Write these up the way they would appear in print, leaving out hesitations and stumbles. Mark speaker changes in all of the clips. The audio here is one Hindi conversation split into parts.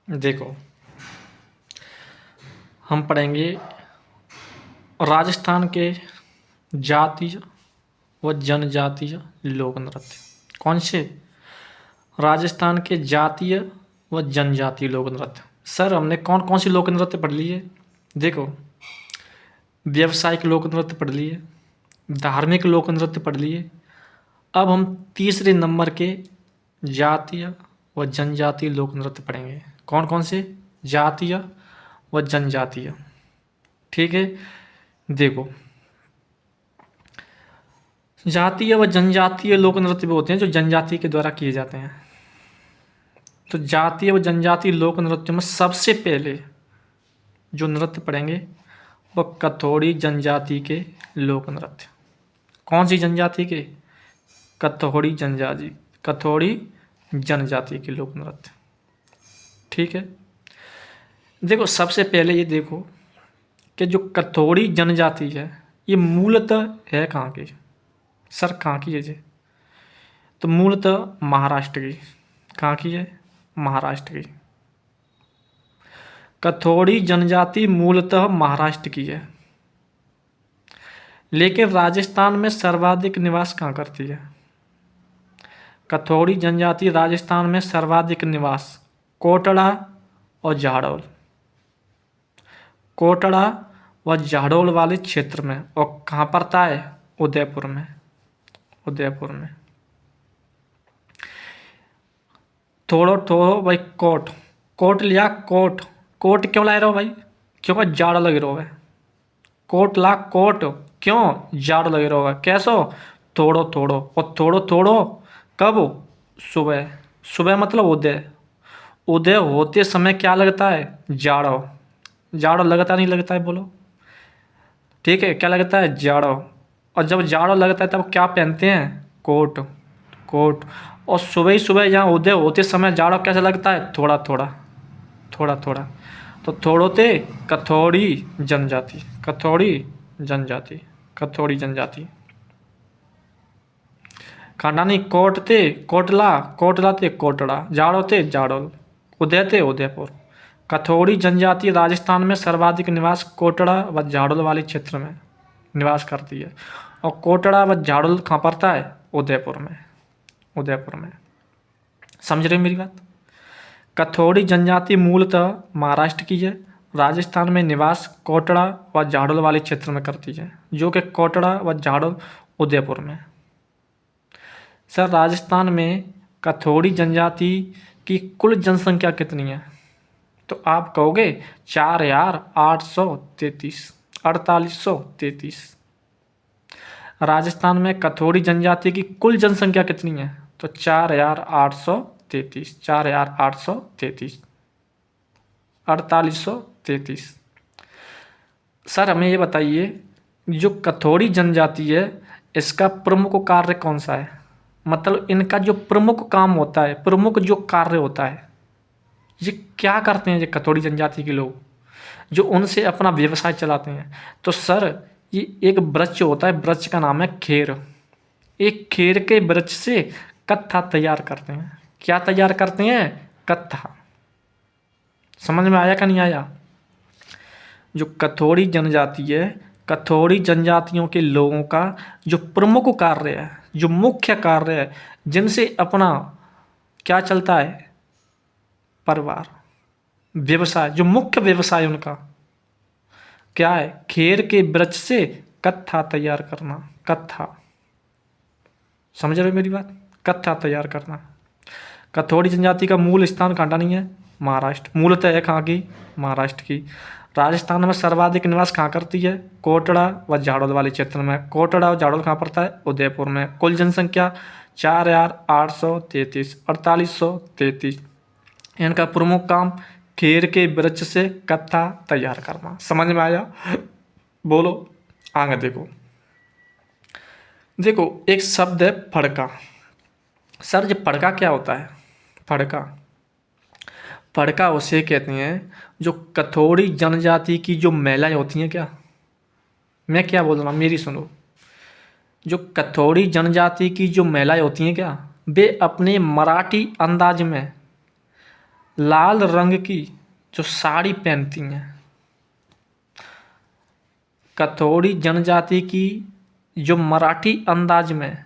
Speaker 1: देखो, हम पढ़ेंगे राजस्थान के जातीय व जनजातीय लोक नृत्य। कौन से? राजस्थान के जातीय व जनजातीय लोक नृत्य। सर, हमने कौन कौन सी लोक नृत्य पढ़ लिए? देखो, व्यावसायिक लोक नृत्य पढ़ लिए, धार्मिक लोक नृत्य पढ़ लिए। अब हम तीसरे नंबर के जातीय व जनजातीय लोक नृत्य पढ़ेंगे। कौन कौन से? जातीय व जनजातीय। ठीक है, देखो, जातीय व जनजातीय लोक नृत्य भी होते हैं जो जनजाति के द्वारा किए जाते हैं। तो जातीय व जनजातीय लोक नृत्य में सबसे पहले जो नृत्य पढ़ेंगे वह कथोड़ी जनजाति के लोक नृत्य। कौन सी जनजाति के? कथोड़ी जनजाति, कथोड़ी जनजाति के लोक नृत्य। ठीक है, देखो, सबसे पहले ये देखो कि जो कथोड़ी जनजाति है ये मूलतः है कहाँ की? सर, कहाँ की है ये? तो मूलतः महाराष्ट्र की। कहाँ की है? महाराष्ट्र की। कथोड़ी जनजाति मूलतः महाराष्ट्र की है, लेकिन राजस्थान में सर्वाधिक निवास कहाँ करती है? कथोड़ी जनजाति राजस्थान में सर्वाधिक निवास कोटड़ा और जाडौल, कोटड़ा व जाडौल वाले क्षेत्र में। और कहाँ पड़ता है? उदयपुर में। उदयपुर में। थोड़ो थोड़ो भाई कोट, कोट लिया कोट। कोट क्यों ला रहे हो भाई? क्योंकि जाड़ लग रहा है। कोट ला कोट, क्यों? जाड़ लग रहा है। कैसो? थोड़ो थोड़ो। और थोड़ो थोड़ो कब? सुबह। सुबह मतलब उदय। उदय होते समय क्या लगता है? जाड़ो। जाड़ो लगता नहीं लगता है? बोलो। ठीक है, क्या लगता है? जाड़ो। और जब जाड़ो लगता है तब क्या पहनते हैं? कोट। कोट। और सुबह ही सुबह यहाँ उदय होते समय जाड़ो कैसा लगता है? थोड़ा थोड़ा, थोड़ा थोड़ा। तो थोड़ोते कथोड़ी जनजाति, कथोड़ी जनजाति, कथोड़ी जनजाति। खांडानी कोटते कोटला, कोटलाते कोटड़ा, जाड़ोते जाडौल, उदयते उदयपुर। कथोड़ी जनजाति राजस्थान में सर्वाधिक निवास कोटड़ा व जाडौल वाले क्षेत्र में निवास करती है। और कोटड़ा व जाडौल कहाँ पड़ता है? उदयपुर में। उदयपुर में। समझ रहे मेरी बात? कथोड़ी जनजाति मूलतः महाराष्ट्र की है, राजस्थान में निवास कोटड़ा व जाडौल वाले क्षेत्र में करती है, जो कि कोटड़ा व जाडौल उदयपुर में। सर, राजस्थान में कथोड़ी जनजाति की कुल जनसंख्या कितनी है? तो आप कहोगे 4,833, 4833। राजस्थान में कथोड़ी जनजाति की कुल जनसंख्या कितनी है? तो 4,833, 4,833, 4833। सर, हमें ये बताइए, जो कथोड़ी जनजाति है इसका प्रमुख कार्य कौन सा है? मतलब इनका जो प्रमुख काम होता है, प्रमुख जो कार्य होता है, ये क्या करते हैं ये कथोड़ी जनजाति के लोग जो उनसे अपना व्यवसाय चलाते हैं? तो सर, ये एक वृक्ष होता है, वृक्ष का नाम है खेर। एक खेर के वृक्ष से कत्था तैयार करते हैं। क्या तैयार करते हैं? कत्था। समझ में आया कि नहीं आया? जो कथोड़ी जनजाति है, कथोड़ी जनजातियों के लोगों का जो प्रमुख कार्य है, जो मुख्य कार्य है, जिनसे अपना क्या चलता है? परिवार, व्यवसाय, जो मुख्य व्यवसाय उनका क्या है? खेर के वृक्ष से कत्था तैयार करना। कत्था। समझ रहे हो मेरी बात? कत्था तैयार करना। कथोड़ी जनजाति का मूल स्थान कहाँ नहीं है? महाराष्ट्र। मूलतः है कहाँ की? महाराष्ट्र की। राजस्थान में सर्वाधिक निवास कहाँ करती है? कोटड़ा व जाडौल वाले क्षेत्र में। कोटड़ा और जाडौल कहाँ पड़ता है? उदयपुर में। कुल जनसंख्या 4,833, 4833। इनका प्रमुख काम खेर के वृक्ष से कत्था तैयार करना। समझ में आया? बोलो आगे। देखो, देखो, एक शब्द है फड़का। सर, ये फड़का क्या होता है? फड़का, फड़का उसे कहते हैं जो कथोड़ी जनजाति की जो महिलाएं होती हैं। क्या मैं क्या बोल रहा हूँ, मेरी सुनो। जो कथोड़ी जनजाति की जो महिलाएं होती हैं, क्या वे अपने मराठी अंदाज में लाल रंग की जो साड़ी पहनती हैं। कथोड़ी जनजाति की जो मराठी अंदाज में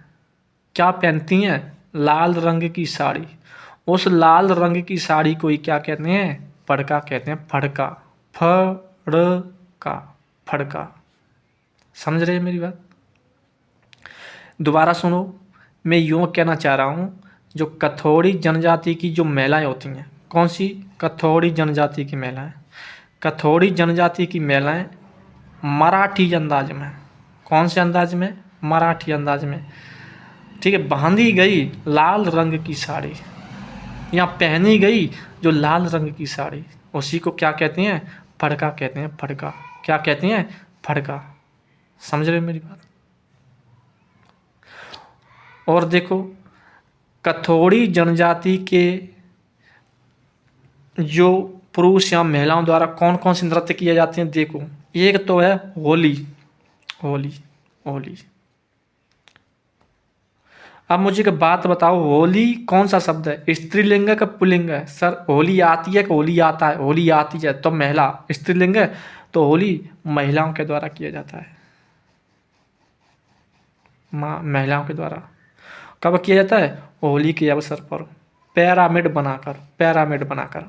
Speaker 1: क्या पहनती हैं, लाल रंग की साड़ी। उस लाल रंग की साड़ी को ही क्या कहते हैं, फड़का कहते हैं, फड़का, फड़का, फड़का। समझ रहे हैं मेरी बात? दोबारा सुनो, मैं यूँ कहना चाह रहा हूँ, जो कथोड़ी जनजाति की जो महिलाएं होती हैं, कौन सी, कथोड़ी जनजाति की महिलाएं, कथोड़ी जनजाति की महिलाएं मराठी अंदाज में, कौन से अंदाज में, मराठी अंदाज में, ठीक है, बांधी गई लाल रंग की साड़ी या पहनी गई जो लाल रंग की साड़ी, उसी को क्या कहते हैं, फड़का कहते हैं, फड़का। क्या कहते हैं, फड़का। समझ रहे हो मेरी बात? और देखो, कथोड़ी जनजाति के जो पुरुष या महिलाओं द्वारा कौन कौन से नृत्य किए जाते हैं, देखो, एक तो है होली, होली, होली। अब मुझे एक बात बताओ, होली कौन सा शब्द है, स्त्रीलिंग है कि पुल्लिंग है? सर, होली आती है कि होली आता है? होली आती है तो महिला, स्त्रीलिंग है तो होली महिलाओं के द्वारा किया जाता है, महिलाओं के द्वारा। कब किया जाता है, होली के अवसर पर, पिरामिड बनाकर, पिरामिड बनाकर।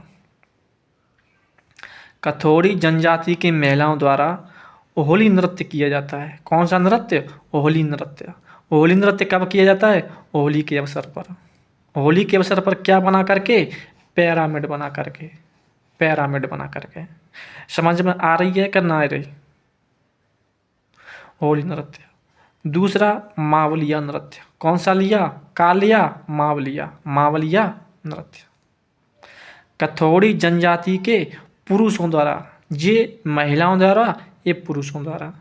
Speaker 1: कथोड़ी जनजाति की महिलाओं द्वारा होली नृत्य किया जाता है। कौन सा नृत्य, होली नृत्य। होली नृत्य कब किया जाता है, होली के अवसर पर। होली के अवसर पर क्या बना करके, पिरामिड बना करके, पिरामिड बना करके। समझ में आ रही है कि ना आ रही? होली नृत्य। दूसरा मावलिया नृत्य, कौन सा लिया, का लिया, मावलिया, मावलिया नृत्य। कथोड़ी जनजाति के पुरुषों द्वारा, ये महिलाओं द्वारा, ये पुरुषों द्वारा।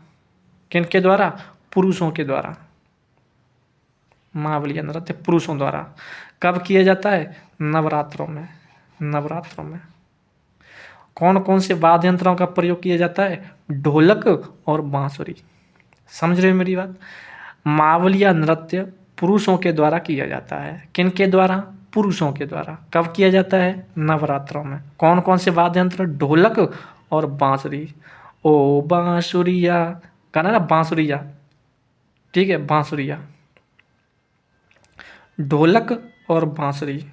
Speaker 1: किनके द्वारा, पुरुषों के द्वारा। मावलिया नृत्य पुरुषों द्वारा। कब किया जाता है, नवरात्रों में, नवरात्रों में। कौन कौन से वाद्य यंत्रों का प्रयोग किया जाता है, ढोलक और बांसुरी। समझ रहे हो मेरी बात? मावलिया नृत्य पुरुषों के द्वारा किया जाता है। किनके द्वारा, पुरुषों के द्वारा। कब किया जाता है, नवरात्रों में। कौन कौन से वाद्य यंत्र, ढोलक और बांसुरी। ओ बांसुरिया, गाना ना, बांसुरिया, ठीक है, बांसुरिया, ढोलक और बांसुरी।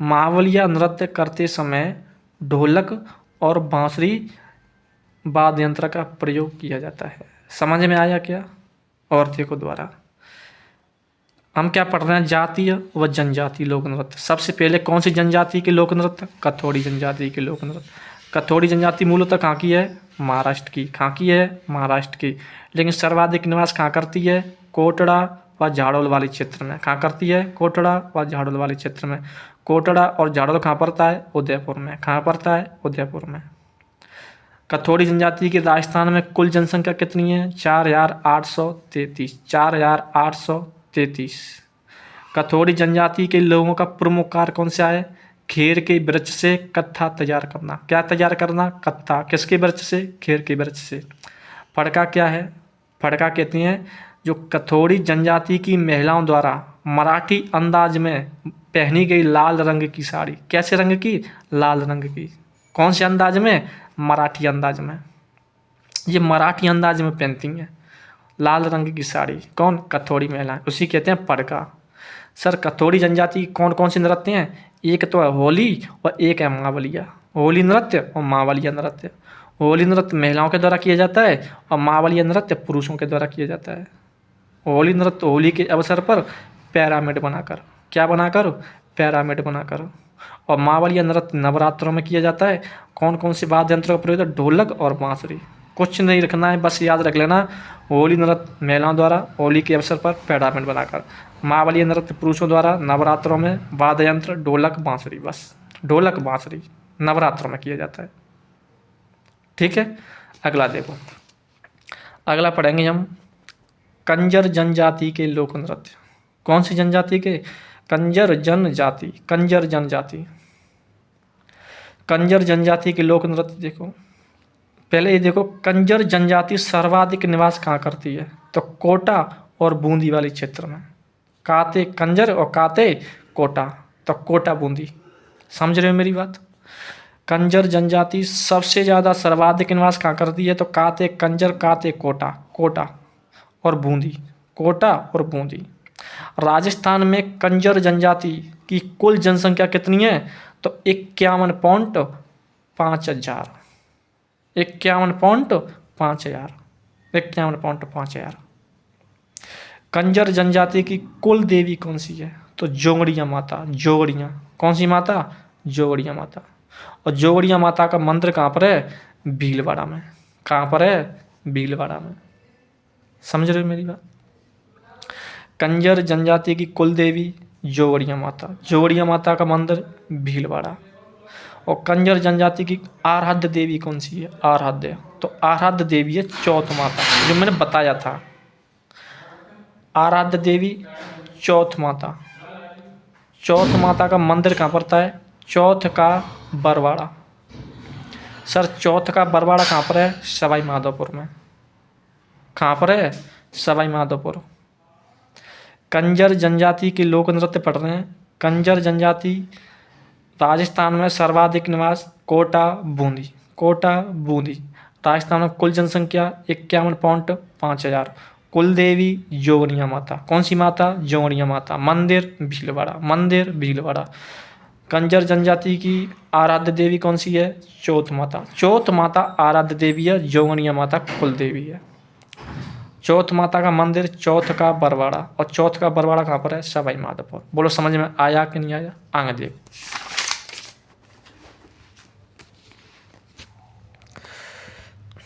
Speaker 1: मावलिया नृत्य करते समय ढोलक और बांसुरी वाद्य यंत्र का प्रयोग किया जाता है। समझ में आया क्या? और देखो दोबारा, हम क्या पढ़ रहे हैं, जातीय व जनजातीय लोक नृत्य। सबसे पहले कौन सी जनजाति के लोक नृत्य, कथोड़ी जनजाति के लोक नृत्य। कथोड़ी जनजाति मूलतः कहाँ की है, महाराष्ट्र की। कहाँ की है, महाराष्ट्र की। लेकिन सर्वाधिक निवास कहाँ करती है, कोटड़ा व झाड़ोल वाले क्षेत्र में। कहाँ करती है, कोटड़ा व झाड़ोल वाले क्षेत्र में। कोटड़ा और झाड़ोल कहाँ पड़ता है, उदयपुर में। कहाँ पड़ता है, उदयपुर में। कथोड़ी जनजाति की राजस्थान में कुल जनसंख्या कितनी है, 4833, 4833। कथोड़ी जनजाति के लोगों का प्रमुख कार्य कौन सा है, खेर के वृक्ष से कत्था तैयार करना। क्या तैयार करना, कत्था। किसके वृक्ष से, खेर के वृक्ष से। फड़का क्या है, फड़का कहती हैं जो कथोड़ी जनजाति की महिलाओं द्वारा मराठी अंदाज में पहनी गई लाल रंग की साड़ी। कैसे रंग की, लाल रंग की। कौन से अंदाज में, मराठी अंदाज में। ये मराठी अंदाज में पहनती हैं लाल रंग की साड़ी। कौन, कथोड़ी महिलाएं, उसी कहते हैं फड़का। सर, कथोड़ी जनजाति कौन कौन से नृत्य हैं, एक तो है होली और एक है मावलिया। होली नृत्य और मावलिया नृत्य। होली नृत्य महिलाओं के द्वारा किया जाता है और मावलिया नृत्य पुरुषों के द्वारा किया जाता है। होली नृत्य होली के अवसर पर पिरामिड बनाकर, क्या बनाकर, पिरामिड बनाकर। और मावलिया नृत्य नवरात्रों में किया जाता है। कौन कौन से वाद्य यंत्रों का प्रयोग है, ढोलक और बांसुरी। कुछ नहीं रखना है, बस याद रख लेना, होली नृत्य महिलाओं द्वारा होली के अवसर पर पिरामिड बनाकर। मावलिया नृत्य पुरुषों द्वारा नवरात्रों में वाद्य यंत्र ढोलक बांसुरी, बस ढोलक बांसुरी नवरात्रों में किया जाता है। ठीक है, अगला देखो, अगला पढ़ेंगे हम कंजर जनजाति के लोक नृत्य। कौन सी जनजाति के, कंजर जनजाति, कंजर जनजाति। कंजर जनजाति के लोक नृत्य देखो, पहले ये देखो, कंजर जनजाति सर्वाधिक निवास कहाँ करती है, तो कोटा और बूंदी वाले क्षेत्र में। काते कंजर और काते कोटा, तो कोटा बूंदी। समझ रहे हो मेरी बात। कंजर जनजाति सबसे ज़्यादा सर्वाधिक निवास कहाँ करती है, तो काते कंजर काते कोटा, कोटा और बूंदी, कोटा और बूंदी। राजस्थान में कंजर जनजाति की कुल जनसंख्या कितनी है, तो 51.5 हजार, 51.5 हजार, 51.5 हजार। कंजर जनजाति की कुल देवी कौन सी है, तो जोगड़िया माता, जोगड़िया, कौन सी माता, जोगड़िया माता। और जोगड़िया माता का मंदिर कहाँ पर है, भीलवाड़ा में। कहाँ पर है, भीलवाड़ा में। समझ रहे हो मेरी बात। कंजर जनजाति की कुल देवी जोगड़िया माता, जोगड़िया माता का मंदिर भीलवाड़ा। और कंजर जनजाति की आराध्य देवी कौन सी है, आराध्य, तो आराध्य देवी है चौथ माता, जो मैंने बताया था। आराध्य देवी चौथ माता। चौथ माता का मंदिर कहाँ पड़ता है, चौथ का बरवाड़ा। सर चौथ का बरवाड़ा कहाँ पर है, सवाई माधोपुर में। कहाँ पर है, सवाई माधोपुर। कंजर जनजाति के लोक नृत्य पढ़ रहे हैं। कंजर जनजाति राजस्थान में सर्वाधिक निवास कोटा बूंदी, कोटा बूंदी। राजस्थान में कुल जनसंख्या 51.5 हजार। कुल देवी जोगड़िया माता, कौन सी माता, जोगड़िया माता। मंदिर भीलवाड़ा, मंदिर भीलवाड़ा। कंजर जनजाति की आराध्य देवी कौन सी है, चौथ माता। चौथ माता आराध्य देवी है, जोगड़िया माता कुल देवी है। चौथ माता का मंदिर चौथ का बरवाड़ा, और चौथ का बरवाड़ा कहाँ पर है, सवाई माधोपुर। बोलो समझ में आया कि नहीं आया, आगे देखो।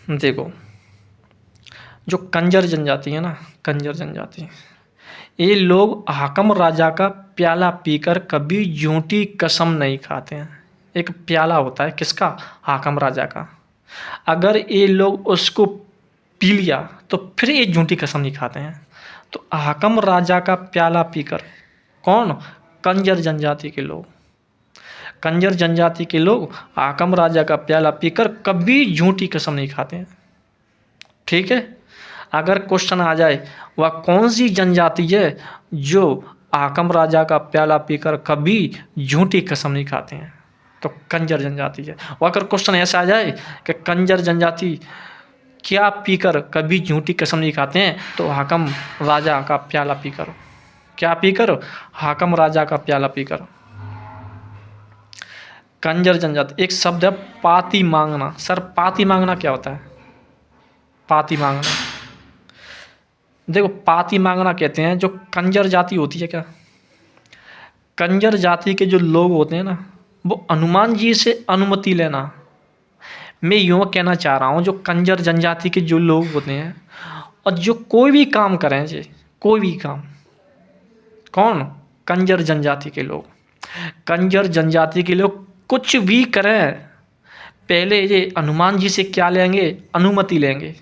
Speaker 1: देखो जो कंजर जनजाति है ना, कंजर जनजाति, ये लोग हाकम राजा का प्याला पीकर कभी झूठी कसम नहीं खाते हैं। एक प्याला होता है किसका, हाकम राजा का। अगर ये लोग उसको पी लिया तो फिर ये झूठी कसम नहीं खाते हैं। तो हाकम राजा का प्याला पीकर, कौन, कंजर जनजाति के लोग। कंजर जनजाति के लोग हाकम राजा का प्याला पीकर कभी झूठी कसम नहीं खाते हैं। ठीक है। अगर क्वेश्चन आ जाए वह कौन सी जनजाति है जो हाकम राजा का प्याला पीकर कभी झूठी कसम नहीं खाते हैं, तो कंजर जनजाति है। और अगर क्वेश्चन ऐसा आ जाए कि कंजर जनजाति क्या पीकर कभी झूठी कसम नहीं खाते हैं, तो हाकम राजा का प्याला पीकर, क्या पीकर, हाकम राजा का प्याला पीकर। कंजर जनजाति, एक शब्द है पाती मांगना। सर पाती मांगना क्या होता है, पाती मांगना। देखो पाती मांगना कहते हैं जो कंजर जाति होती है, क्या कंजर जाति के जो लोग होते हैं ना, वो हनुमान जी से अनुमति लेना। मैं यूँ कहना चाह रहा हूँ जो कंजर जनजाति के जो लोग होते हैं और जो कोई भी काम करें जी, कोई भी काम, कौन, कंजर जनजाति के लोग। कंजर जनजाति के लोग कुछ भी करें पहले ये हनुमान जी से क्या लेंगे, अनुमति लेंगे।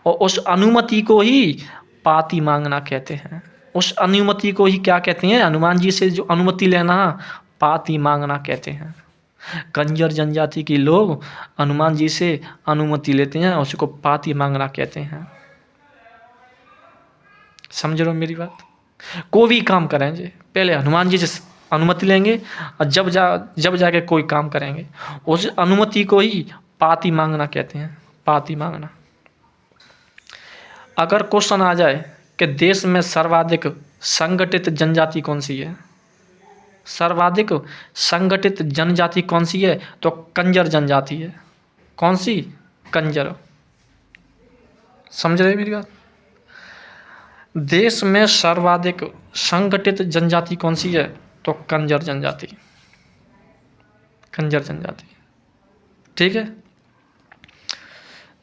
Speaker 1: और उस अनुमति को ही पाती मांगना कहते हैं। उस अनुमति को ही क्या कहते हैं, हनुमान जी से जो अनुमति लेना पाती मांगना कहते हैं। कंजर जनजाति के लोग हनुमान जी से अनुमति लेते हैं, उसको पाती मांगना कहते हैं। समझ रहे हो मेरी बात। कोई भी काम करें जी पहले हनुमान जी से अनुमति लेंगे, और जब जाके कोई काम करेंगे उस अनुमति को ही पाती मांगना कहते हैं, पाती मांगना। अगर क्वेश्चन आ जाए कि देश में सर्वाधिक संगठित जनजाति कौन सी है, सर्वाधिक संगठित जनजाति कौन सी है, तो कंजर जनजाति है। कौन सी, कंजर। समझ रहे मेरी बात। देश में सर्वाधिक संगठित जनजाति कौन सी है, तो कंजर जनजाति, कंजर जनजाति। ठीक है।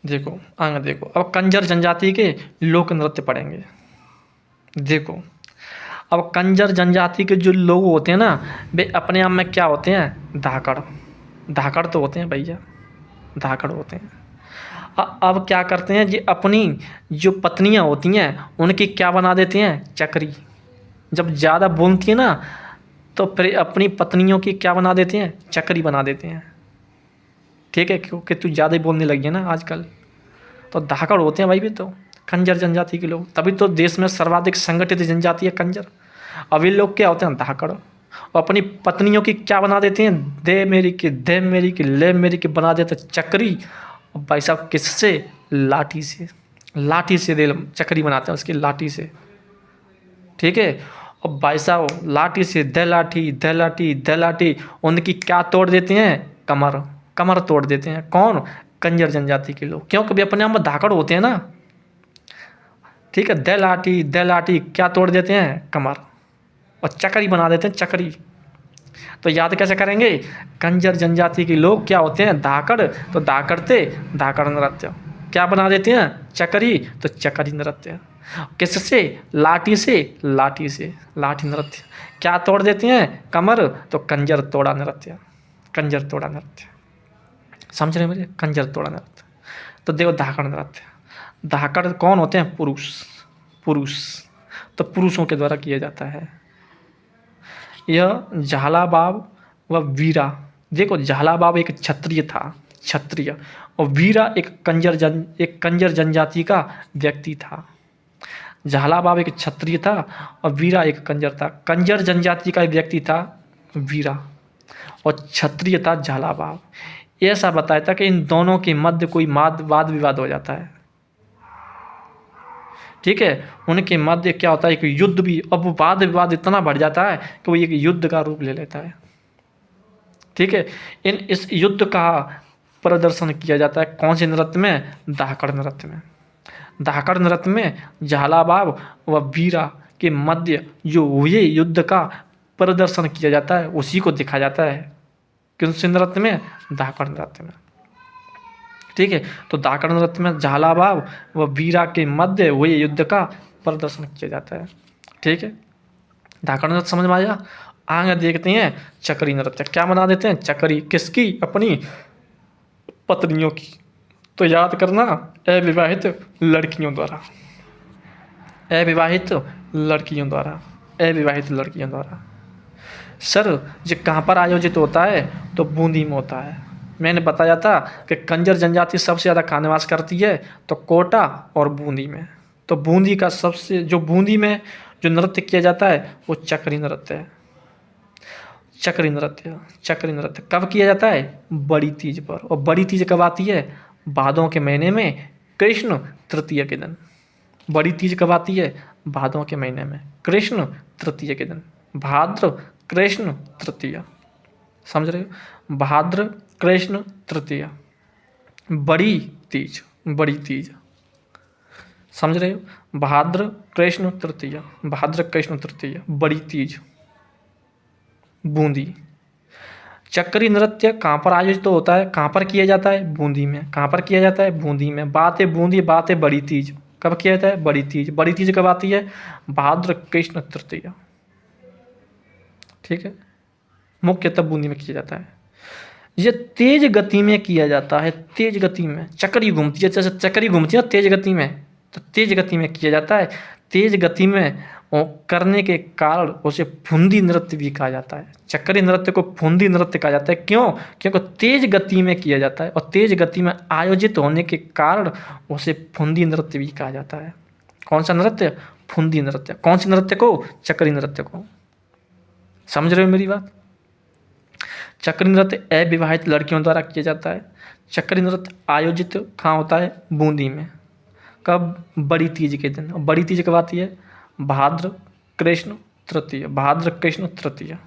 Speaker 1: देखो आगे देखो, अब कंजर जनजाति के लोक नृत्य पढ़ेंगे। देखो अब कंजर जनजाति के जो लोग होते हैं ना, वे अपने आप में क्या होते हैं, धाकड़, धाकड़ तो होते हैं भैया, धाकड़ होते हैं। अब क्या करते हैं जी, अपनी जो पत्नियां होती हैं उनकी क्या बना देते हैं, चक्री। जब ज़्यादा बोलती है ना तो फिर अपनी पत्नियों की क्या बना देते हैं, चक्री बना देते हैं। ठीक है, क्योंकि तू ज़्यादा ही बोलने लगी है ना आजकल, तो धाकड़ होते हैं भाई भी तो कंजर जनजाति के लोग। तभी तो देश में सर्वाधिक संगठित जनजाति है कंजर। अब ये लोग क्या होते हैं, धाकड़। और अपनी पत्नियों की क्या बना देते हैं, दे मेरी की, दे मेरी की, ले मेरी की बना देते चक्री। और भाई साहब किससे, लाठी से, लाठी से दे चक्री बनाते हैं उसकी लाठी से, ठीक है। और भाई साहब लाठी से दे लाठी, दे लाठी, दे लाठी, उनकी क्या तोड़ देते हैं, कमर, कमर तोड़ देते हैं। कौन, कंजर जनजाति के लोग, क्यों, कभी अपने आप में धाकड़ होते हैं ना, ठीक है। दे लाठी क्या तोड़ देते हैं, कमर, और चक्री बना देते हैं चक्री। तो याद कैसे करेंगे, कंजर जनजाति के लोग क्या होते हैं, धाकड़, तो धाकड़ते धाकड़ नृत्य, क्या बना देते हैं, चक्री, तो चक्री नृत्य। किससे, लाठी से, लाठी से, लाठी नृत्य। क्या तोड़ देते हैं, कमर, तो कंजर तोड़ा नृत्य, कंजर तोड़ा नृत्य। समझ रहे हैं मुझे, कंजर तोड़ा नृत्य। तो देखो धाकड़ नृत्य, धाकड़ कौन होते हैं, पुरुष, पुरुष, तो पुरुषों के द्वारा किया जाता है। यह झालावाड़ व वीरा, देखो झालावाड़ एक क्षत्रिय था, क्षत्रिय, और वीरा एक कंजर जनजाति का व्यक्ति था। झालावाड़ एक क्षत्रिय था और वीरा एक कंजर था। कंजर जनजाति का एक व्यक्ति था वीरा, और क्षत्रिय था झालावाड़। ऐसा बताया था कि इन दोनों के मध्य कोई वाद विवाद हो जाता है, ठीक है। उनके मध्य क्या होता है, एक युद्ध भी, अब वाद विवाद इतना बढ़ जाता है कि वो एक युद्ध का रूप ले लेता है, ठीक है। इस युद्ध का प्रदर्शन किया जाता है कौन से नृत्य में, धाकड़ नृत्य में। धाकड़ नृत्य में झालावाड़ व वीरा के मध्य जो हुए युद्ध का प्रदर्शन किया जाता है, उसी को दिखाया जाता है किन से नृत्य में, धाकड़ नृत्य में, ठीक है। तो धाकड़ नृत्य में झालावाड़ व वीरा के मध्य हुए युद्ध का प्रदर्शन किया जाता है, ठीक है। धाकड़ नृत्य समझ में आया। आगे देखते हैं चक्री नृत्य, क्या बना देते हैं, चक्री, किसकी, अपनी पत्नियों की। तो याद करना, अविवाहित लड़कियों द्वारा, अविवाहित लड़कियों द्वारा, अविवाहित लड़कियों द्वारा। सर ये कहाँ पर आयोजित होता है, तो बूंदी में होता है। मैंने बताया था कि कंजर जनजाति सबसे ज़्यादा खानेवास करती है तो कोटा और बूंदी में। तो बूंदी का सबसे, जो बूंदी में जो नृत्य किया जाता है वो चक्री नृत्य है। चक्री नृत्य, चक्री नृत्य कब किया जाता है, बड़ी तीज पर। और बड़ी तीज कब आती है, भादों के महीने में, कृष्ण तृतीया के दिन। बड़ी तीज कब आती है, भादों के महीने में, कृष्ण तृतीया के दिन, भाद्र कृष्ण तृतीया, समझ रहे हो, भाद्र कृष्ण तृतीया, बड़ी तीज, बड़ी तीज, समझ रहे हो, भाद्र कृष्ण तृतीया, भाद्र कृष्ण तृतीया, बड़ी तीज, बूंदी। चक्री नृत्य कहाँ पर आयोजित तो होता है, कहाँ पर किया जाता है, बूंदी में। कहाँ पर किया जाता है, बूंदी में। बात है बूंदी, बात है बड़ी तीज। कब किया जाता है, बड़ी तीज। बड़ी तीज कब आती है, भाद्र कृष्ण तृतीया, ठीक है। मुख्यतः बूंदी में किया जाता है। ये तेज गति में किया जाता है, तेज गति में। चक्री घूमती है, जैसे चक्री घूमती है तेज गति में, तो तेज गति में किया जाता है। तेज गति में करने के कारण उसे फुंदी नृत्य भी कहा जाता है। चक्री नृत्य को फुंदी नृत्य कहा जाता है। क्यों, क्योंकि तेज गति में किया जाता है और तेज गति में आयोजित होने के कारण उसे फुंदी नृत्य भी कहा जाता है। कौन सा नृत्य, फुंदी नृत्य। कौन से नृत्य को, चक्री नृत्य को। समझ रहे हो मेरी बात। चक्री नृत्य अविवाहित लड़कियों द्वारा किया जाता है। चक्री नृत्य आयोजित कहाँ होता है, बूंदी में। कब, बड़ी तीज के दिन। और बड़ी तीज कब आती है, भाद्र कृष्ण तृतीया, भाद्र कृष्ण तृतीया,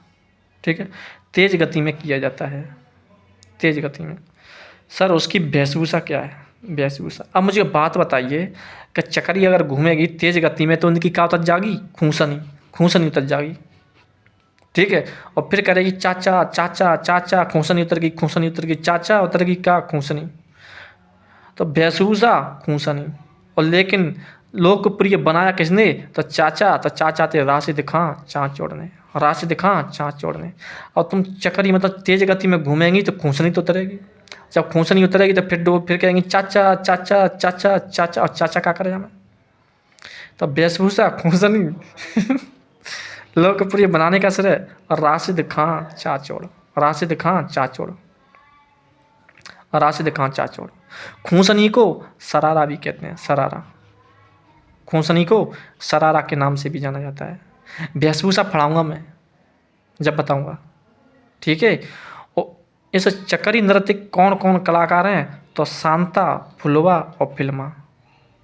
Speaker 1: ठीक है। तेज गति में किया जाता है, तेज गति में। सर उसकी वेशभूषा क्या है, वेशभूषा। अब मुझे बात बताइए कि चक्री अगर घूमेगी तेज गति में तो उनकी क्या उतर जाएगी, खूंसनी, खूंसनी उतर जाएगी, ठीक है। और फिर करेगी चाचा चाचा चाचा, खूंसनी उतर गई, खूंसनी उतर गई, चाचा उतर गई, क्या, खूंसनी। तो वेशभूषा खूंसनी। और लेकिन लोकप्रिय बनाया किसने, तो चाचा, तो चाचा थे राशिद खां चाँच चोड़ने, राशिद खां चाँच चोड़ने। और तुम चक्री मतलब तेज गति में घूमेंगी तो खूंसनी तो उतरेगी। जब खूंसनी उतरेगी तो फिर कहेंगी चाचा चाचा चाचा चाचा, और चाचा क्या करेगा मैं। तो वेशभूषा खूंसनी लोकप्रिय बनाने का श्रेय और राशिद खां चाचोड़, राशिद खां चाचोड़, राशिद खां चाचोड़। खूंसनी को सरारा भी कहते हैं, सरारा। खूंसनी को सरारा के नाम से भी जाना जाता है। वेशभूषा पढ़ाऊंगा मैं, जब बताऊंगा, ठीक है। इस चक्करी नृत्य कौन कौन कलाकार हैं? तो शांता, फुलवा और फिल्मा।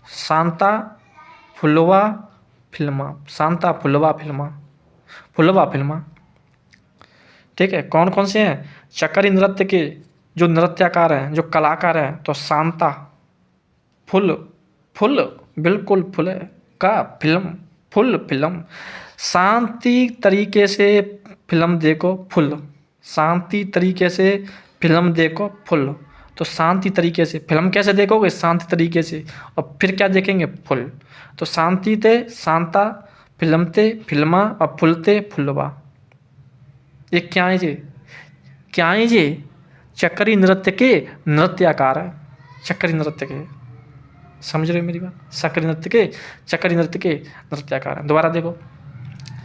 Speaker 1: शांता, फुलवा, फिल्मा। शांता, फुलवा, फिल्मा। फुलवा, फिल्मा, ठीक है। कौन कौन से हैं चक्करी नृत्य के जो नृत्यकार हैं, जो कलाकार हैं? तो शांता, फुल, फुल, बिल्कुल फुल का फिल्म, फुल फिल्म। शांति तरीके से फिल्म देखो, फुल। शांति तरीके से फिल्म देखो, फुल। तो शांति तरीके से फिल्म कैसे देखोगे? शांति तरीके से। और फिर क्या देखेंगे? फुल। तो शांति ते शांता, फिल्म ते फिल्मा और फुल ते फुलवा। ये क्या है जी? क्या है जी? चक्करी नृत्य के नृत्यकार है, चक्करी नृत्य के। समझ रहे हो मेरी बात? चक्करी नृत्य के नृत्यकार हैं। दोबारा देखो,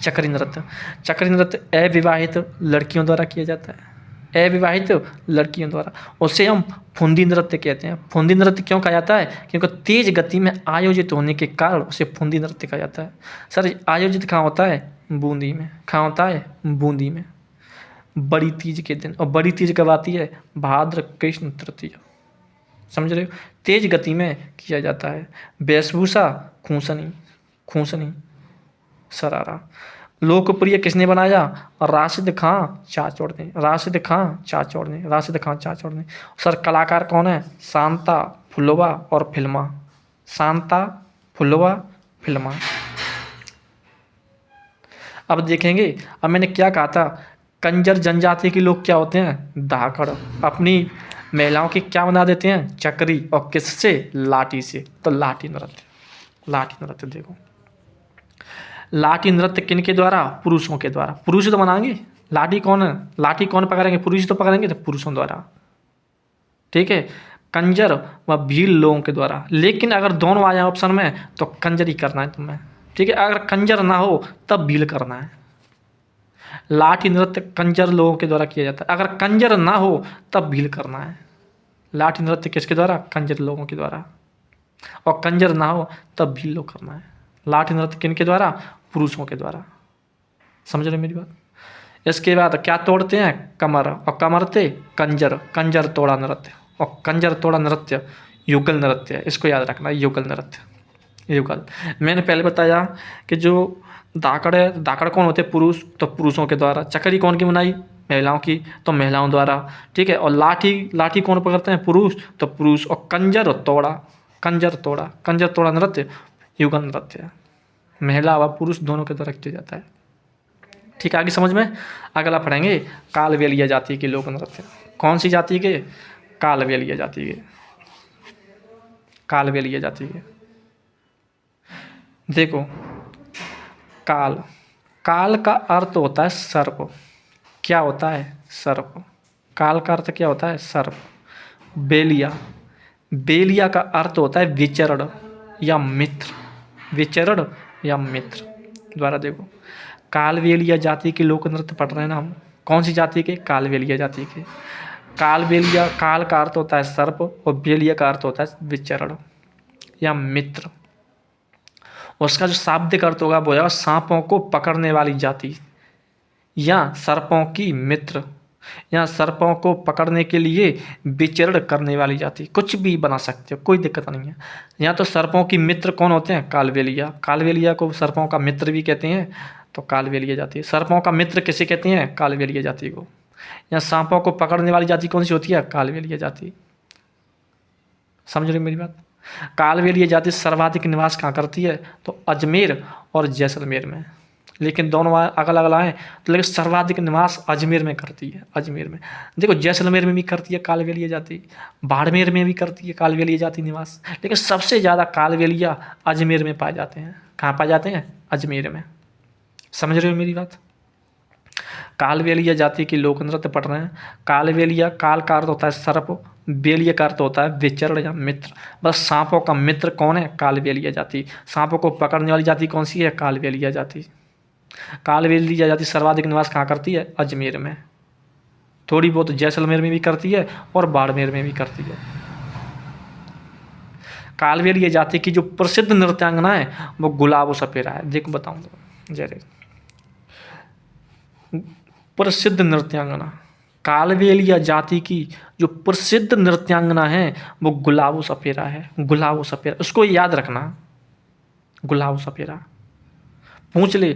Speaker 1: चक्करी नृत्य। चक्करी नृत्य अविवाहित लड़कियों द्वारा किया जाता है, अविवाहित लड़कियों द्वारा। उसे हम फुंदी नृत्य कहते हैं। फुंदी नृत्य क्यों कहा जाता है? क्योंकि तेज गति में आयोजित होने के कारण उसे फुंदी नृत्य कहा जाता है। सर आयोजित कहाँ होता है? बूंदी में। कहाँ होता है? बूंदी में, बड़ी तीज के दिन। और बड़ी तीज कब आती है? भाद्र कृष्ण तृतीया। समझ रहे हो? तेज गति में किया जाता है। वेशभूषा खूसनी, खूसनी सरारा। लोकप्रिय किसने बनाया? राशिद खां चाचौड़ ने, राशिद खां चाचौड़ ने, राशिद खां चाचौड़ ने। सर कलाकार कौन है? शांता, फुलवा और फिल्मा। शांता, फुलवा, फिल्मा। अब देखेंगे, अब मैंने क्या कहा था, कंजर जनजाति के लोग क्या होते हैं? धाकड़। अपनी महिलाओं की क्या बना देते हैं? चक्री। और किससे? लाठी से। तो लाठी नृत्य, लाठी नृत्य देखो। लाठी नृत्य किन के द्वारा? पुरुषों के द्वारा। पुरुष तो बनाएंगे। लाठी कौन है? लाठी कौन पकड़ेंगे? पुरुष तो पकड़ेंगे, तो पुरुषों द्वारा, ठीक है। कंजर व भील लोगों के द्वारा। लेकिन अगर दोनों आ जाए ऑप्शन में तो कंजर ही करना है तुम्हें, ठीक है। अगर कंजर ना हो तब भील करना है। लाठी नृत्य कंजर लोगों के द्वारा किया जाता है। अगर कंजर ना हो तब भील करना है। लाठी नृत्य किसके द्वारा? कंजर लोगों के द्वारा। और कंजर ना हो तब भील लोग करना है। लाठी नृत्य किन के द्वारा? पुरुषों के द्वारा। समझ रहे मेरी बात? इसके बाद क्या तोड़ते हैं? कमर। और कमर ते कंजर, कंजर तोड़ा नृत्य। और कंजर तोड़ा नृत्य युगल नृत्य है। इसको याद रखना, युगल नृत्य, युगल। मैंने पहले बताया कि जो धाकड़ है, धाकड़ कौन होते हैं? पुरुष। तो पुरुषों के द्वारा। चक्करी कौन की बनाई? महिलाओं की। तो महिलाओं द्वारा, ठीक है। और लाठी, लाठी कौन पकड़ते हैं? पुरुष। तो पुरुष। और कंजर तोड़ा, कंजर तोड़ा, कंजर तोड़ा नृत्य युगल नृत्य है। महिला व पुरुष दोनों के द्वारा किया जाता है, ठीक है। आगे समझ में। अगला पढ़ेंगे कालबेलिया जाति के लोक नृत्य। कौन सी जाति के? कालबेलिया जाति के, कालबेलिया जाति के। देखो, काल, काल का अर्थ होता है सर्प। क्या होता है? सर्प। काल का अर्थ क्या होता है? सर्प। बेलिया, बेलिया का अर्थ होता है विचरण या मित्र, विचरण या मित्र। द्वारा देखो, कालबेलिया जाति के लोक नृत्य पढ़ रहे हैं ना हम। कौन सी जाति के? कालबेलिया जाति के। कालबेलिया, काल का अर्थ होता है सर्प और बेलिया का अर्थ होता है विचरण या मित्र। उसका जो शाब्दिक अर्थ होगा वो है सांपों को पकड़ने वाली जाति, या सर्पों की मित्र, या सर्पों को पकड़ने के लिए विचरण करने वाली जाति। कुछ भी बना सकते हो, कोई दिक्कत नहीं है। या तो सर्पों की मित्र कौन होते हैं? कालबेलिया। कालबेलिया को सर्पों का मित्र भी कहते हैं, तो कालबेलिया जाति। सर्पों का मित्र किसे कहते हैं? कालबेलिया जाति को। या सांपों को पकड़ने वाली जाति कौन सी होती है? कालबेलिया जाति। समझ रहे मेरी बात? कालबेलिया जाति सर्वाधिक निवास कहाँ करती है? तो अजमेर और जैसलमेर में। लेकिन दोनों अगल अगल आए तो लेकिन सर्वाधिक निवास अजमेर में करती है, अजमेर में। देखो जैसलमेर में भी करती है कालबेलिया जाति, बाड़मेर में भी करती है कालबेलिया जाति निवास, लेकिन सबसे ज़्यादा कालबेलिया अजमेर में पाए जाते हैं। कहाँ पाए जाते हैं? अजमेर में। समझ रहे हो मेरी बात? कालबेलिया जाति की लोक नृत्य पढ़ रहे हैं। कालबेलिया, काल का अर्थ होता है सर्प, बेलिया का अर्थ होता है विचरण या मित्र। बस सांपों का मित्र कौन है? कालबेलिया जाति। सांपों को पकड़ने वाली जाति कौन सी है? कालबेलिया जाति। कालबेलिया जाति सर्वाधिक निवास कहाँ करती है? अजमेर में। थोड़ी बहुत जैसलमेर में भी करती है और बाड़मेर में भी करती है। कालबेलिया जाति की जो प्रसिद्ध नृत्यांगना है वो गुलाबो सपेरा है। देखो बताऊंगा जरे, प्रसिद्ध नृत्यांगना, कालबेलिया जाति की जो प्रसिद्ध नृत्यांगना है वो गुलाबो सपेरा है। गुलाबो सपेरा, उसको याद रखना, गुलाबो सपेरा। पूछ ले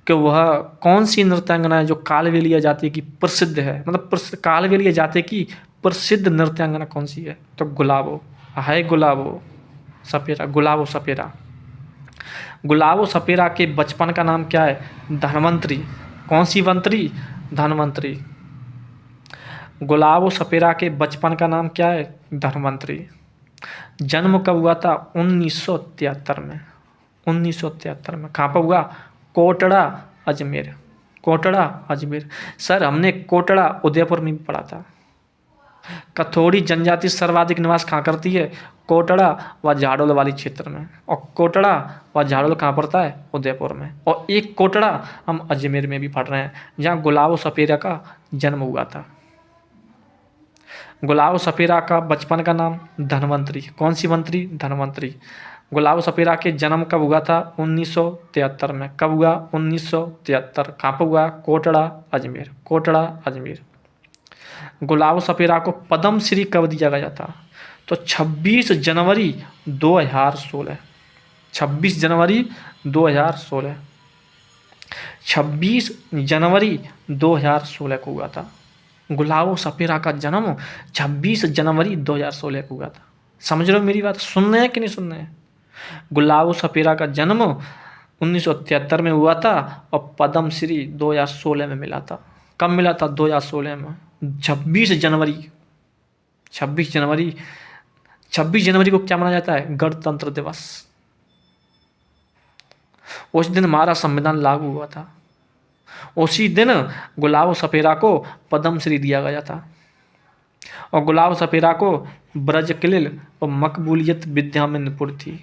Speaker 1: कि वह कौन सी नृत्यांगना है जो कालबेलिया जाति की प्रसिद्ध है, मतलब कालबेलिया जाति की प्रसिद्ध नृत्यांगना कौन सी है, तो गुलाबो है, गुलाबो सपेरा, गुलाबो सपेरा। गुलाबो सपेरा के बचपन का नाम क्या है, धनवंतरी। कौन सी मंत्री, धनवंतरी। गुलाबो सपेरा के बचपन का नाम क्या है, धनवंतरी। जन्म कब हुआ था, 1973 में, 1973 में। कहाँ पर हुआ, कोटड़ा अजमेर, कोटड़ा अजमेर। सर हमने कोटड़ा उदयपुर में भी पढ़ा था। कथोड़ी जनजाति सर्वाधिक निवास कहाँ करती है, कोटड़ा व झाड़ोल वाली क्षेत्र में। और कोटड़ा व झाड़ोल कहाँ पड़ता है, उदयपुर में। और एक कोटड़ा हम अजमेर में भी पढ़ रहे हैं, जहाँ गुलाबो सपेरा का जन्म हुआ था। गुलाबो सपेरा का बचपन का नाम धनवंतरी। कौन सी मंत्री, धनवंतरी। गुलाबो सपेरा के जन्म कब हुआ था, 1973 में। कब हुआ, 1973। कहाँ पर हुआ, कोटड़ा अजमेर, कोटड़ा अजमेर। गुलाबो सपेरा को पद्मश्री कब दिया गया था, तो 26 जनवरी 2016, 26 जनवरी 2016, 26 जनवरी 2016 को हुआ था। गुलाबो सपेरा का जन्म 26 जनवरी 2016 को हुआ था। समझ रहे हो मेरी बात, सुनने हैं कि नहीं सुनने हैं। गुलाबो सपेरा का जन्म 1973 में हुआ था और पद्मश्री 2016 में मिला था। कब मिला था, 2016 में, 26 जनवरी। 26 जनवरी, 26 जनवरी को क्या माना जाता है, गणतंत्र दिवस। उस दिन हमारा संविधान लागू हुआ था। उसी दिन गुलाबो सपेरा को पद्मश्री दिया गया था। और गुलाबो सपेरा को ब्रजकलिल और मकबूलियत विद्या में निपुण थी।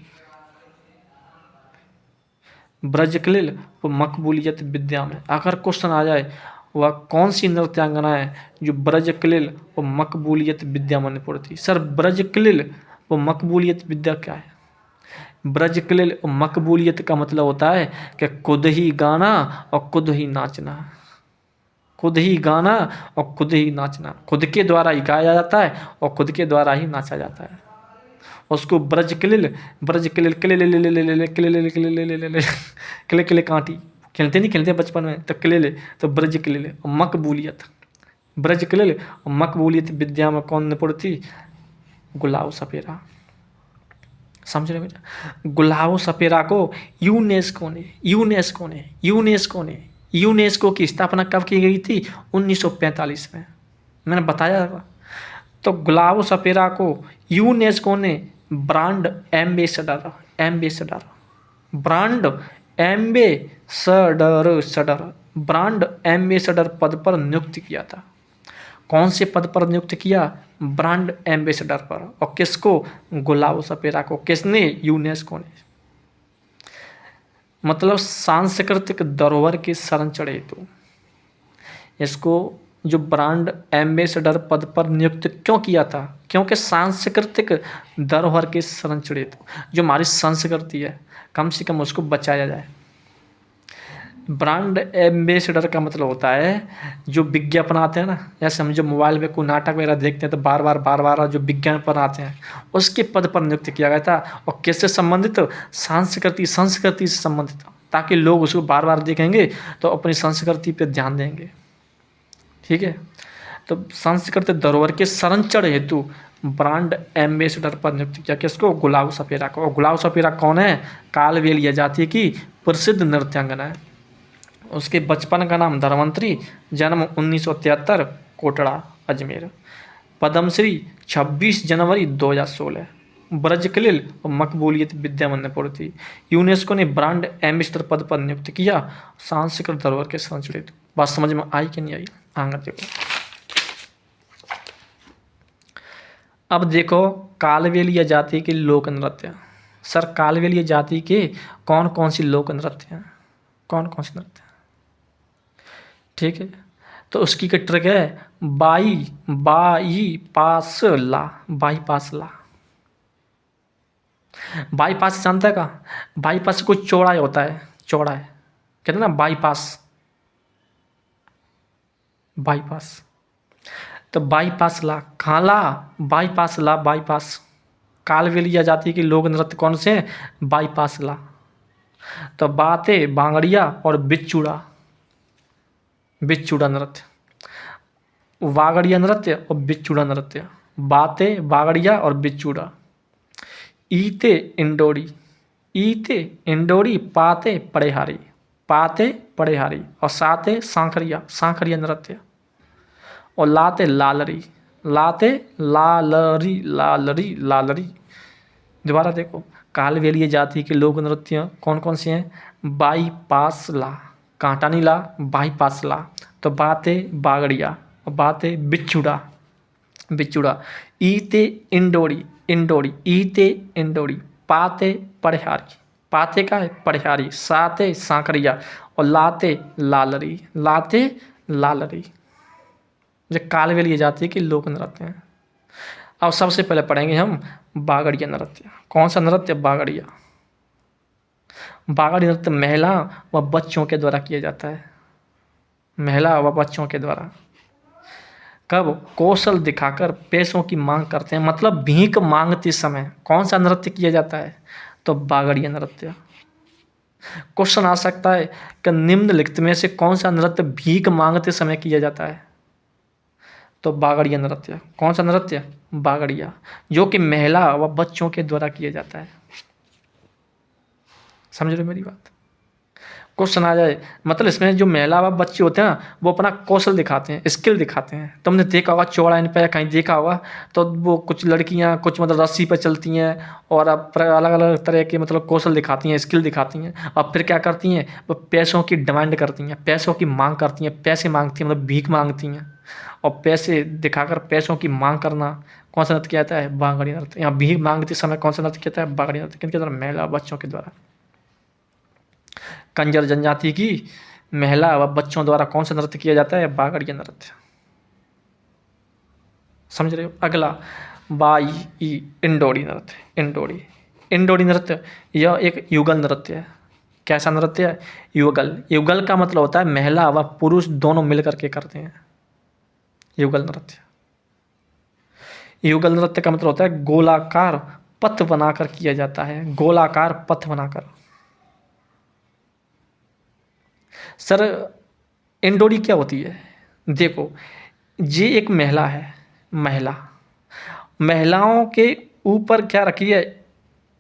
Speaker 1: ब्रजकलिल और मकबूलियत विद्या में, अगर क्वेश्चन आ जाए वह कौन सी नृत्यांगना है जो ब्रजकलिल और मकबूलियत विद्या में निपुण थी। सर ब्रजकलिल और मकबूलियत विद्या क्या है, ब्रजकलिल और मकबूलियत का मतलब होता है कि खुद ही गाना और खुद ही नाचना। खुद ही गाना और खुद ही नाचना, खुद के द्वारा ही गाया जाता है और खुद के द्वारा ही नाचा जाता है। उसको ब्रजकलिल, ब्रजकलिल किले ले ले ले ले ले किले ले किले ले ले ले किले किले कांटी, खेलते नहीं खेलते बचपन में, तो किले ले, तो ब्रजकलिल और मकबूलियत। ब्रजकलिल और मकबूलियत विद्या में कौन निपुण थी, गुलाबो सपेरा। समझ रहे बेटा। गुलाबो सपेरा को यूनेस्को ने, यूनेस्को ने, यूनेस्को ने, यूनेस्को की स्थापना कब की गई थी, 1945 में। मैंने बताया था। तो गुलाबो सपेरा को यूनेस्को ने brand ambassador, ambassador, brand ambassador, सडर, ब्रांड एम्बेसडर पद पर नियुक्त किया था। कौन से पद पर नियुक्त किया, ब्रांड एम्बेसडर पर। और किसको, गुलाबो सपेरा को। किसने, यूनेस्को ने। मतलब सांस्कृतिक धरोहर के संरक्षण हेतु इसको जो ब्रांड एम्बेसडर पद पर नियुक्त क्यों किया था, क्योंकि सांस्कृतिक धरोहर के संरक्षण हेतु जो हमारी संस्कृति है कम से कम उसको बचाया जाए। ब्रांड एम्बेसडर का मतलब होता है जो विज्ञापन आते हैं ना, जैसे हम जो मोबाइल में कोई नाटक वगैरह देखते हैं तो बार बार जो विज्ञापन आते हैं उसके पद पर नियुक्त किया गया था। और किससे संबंधित, संस्कृति से संबंधित, ताकि लोग उसको बार बार देखेंगे तो अपनी संस्कृति पर ध्यान देंगे। ठीक है, तो सांस्कृतिक धरोहर के संरक्षण हेतु ब्रांड एम्बेसडर पर नियुक्त किया किसको, गुलाबो सपेरा को। और गुलाबो सपेरा कौन है, कालबेलिया जाति की प्रसिद्ध नृत्यांगना है। उसके बचपन का नाम धनवंतरी, जन्म 1973, कोटड़ा अजमेर, पद्मश्री 26 जनवरी 2016, ब्रजकलिल और मकबूलियत विद्या में निपुण थी। यूनेस्को ने ब्रांड एम्बेसडर पद पर नियुक्त किया, सांस्कृतिक धरोहर के संरक्षण। बात समझ में आई कि नहीं आई, आगे देखो। अब देखो कालबेलिया जाति के लोक नृत्य। सर कालबेलिया जाति के कौन कौन सी लोक नृत्य हैं, कौन कौन से नृत्य हैं। ठीक है, तो उसकी क्या ट्रिक है, बाईपासला, बाईपासला। बाईपास जानता है का, बाईपास कुछ चौड़ा होता है, चौड़ा है, कहते हैं ना बाईपास। बाईपास। तो बाईपास ला, कहाँ ला, बाईपास ला, बाईपास। कालबेलिया जाति के लोक नृत्य कौन से हैं? बाईपास ला। तो बाते, बांगड़िया और बिच्छूड़ा, बिच्छूड़ा नृत्य। वागड़िया नृत्य और बिच्छूड़ा नृत्य। बाते, बागड़िया और बिच्छूड़ा। ईते, इंडोरी, ईते, इंडोरी, पाते, पड़ेहारी, पाते, पड़ेहारी और साते, सांखरिया, सांखरिया नृत्य। और लाते, लालरी, लाते, लालरी, लालरी, लालरी। दोबारा देखो, कालबेलिया जाति के लोक नृत्य कौन कौन से हैं? बाईपास ला, कांटा नहीं ला, बाईपास ला। तो बाते, बागड़िया और बाते, बिच्छूड़ा, बिच्छूड़ा। ईते, इंडोरी, इंडोरी, ईते, इंडोरी। पाते, पड़ेहारी, पाते का है पड़ेहारी। साते, सांकरिया और लाते, लालरी, लाते, लालरी। जो कालबेलिया जाति के लोक नृत्य हैं। अब सबसे पहले पढ़ेंगे हम बागड़िया नृत्य। कौन सा नृत्य? बागड़िया। बागड़िया नृत्य महिला व बच्चों के द्वारा किया जाता है, महिला व बच्चों के द्वारा। कब? कौशल दिखाकर पैसों की मांग करते हैं, मतलब भीख मांगते समय कौन सा नृत्य किया जाता है? तो बागड़िया नृत्य। क्वेश्चन आ सकता है कि निम्नलिखित में से कौन सा नृत्य भीख मांगते समय किया जाता है? तो बागड़िया नृत्य। कौन सा नृत्य? बागड़िया, जो कि महिला व बच्चों के द्वारा किया जाता है। समझ रहे मेरी बात? क्वेश्चन आ जाए, मतलब इसमें जो महिला व बच्चे होते हैं वो अपना कौशल दिखाते हैं, स्किल दिखाते हैं। तुमने देखा होगा चौड़ाई पे कहीं देखा होगा, तो वो कुछ लड़कियां कुछ मतलब रस्सी पर चलती हैं और अब अलग अलग तरह के मतलब कौशल दिखाती हैं, स्किल दिखाती हैं। और फिर क्या करती हैं? वो पैसों की डिमांड करती हैं, पैसों की मांग करती हैं, पैसे मांगती हैं, मतलब भीख मांगती हैं। और पैसे दिखाकर पैसों की मांग करना कौन सा नृत्य किया जाता है? बागड़िया नृत्य। यहाँ भीख मांगते समय कौन सा नृत्य किया जाता है? बागड़िया नृत्य। किनके द्वारा? महिला बच्चों के द्वारा। कंजर जनजाति की महिला व बच्चों द्वारा कौन सा नृत्य किया जाता है? बागड़िया नृत्य। समझ रहे हो? अगला इंडोरी नृत्य। इंडोरी, इंडोरी नृत्य यह एक युगल नृत्य है। कैसा नृत्य है? युगल। युगल का मतलब होता है महिला व पुरुष दोनों मिलकर के करते हैं, युगल नृत्य। युगल नृत्य का मतलब होता है गोलाकार पथ बनाकर किया जाता है, गोलाकार पथ बनाकर। सर इंडोरी क्या होती है? देखो, ये एक महिला है, महिला, महिलाओं के ऊपर क्या रखी है?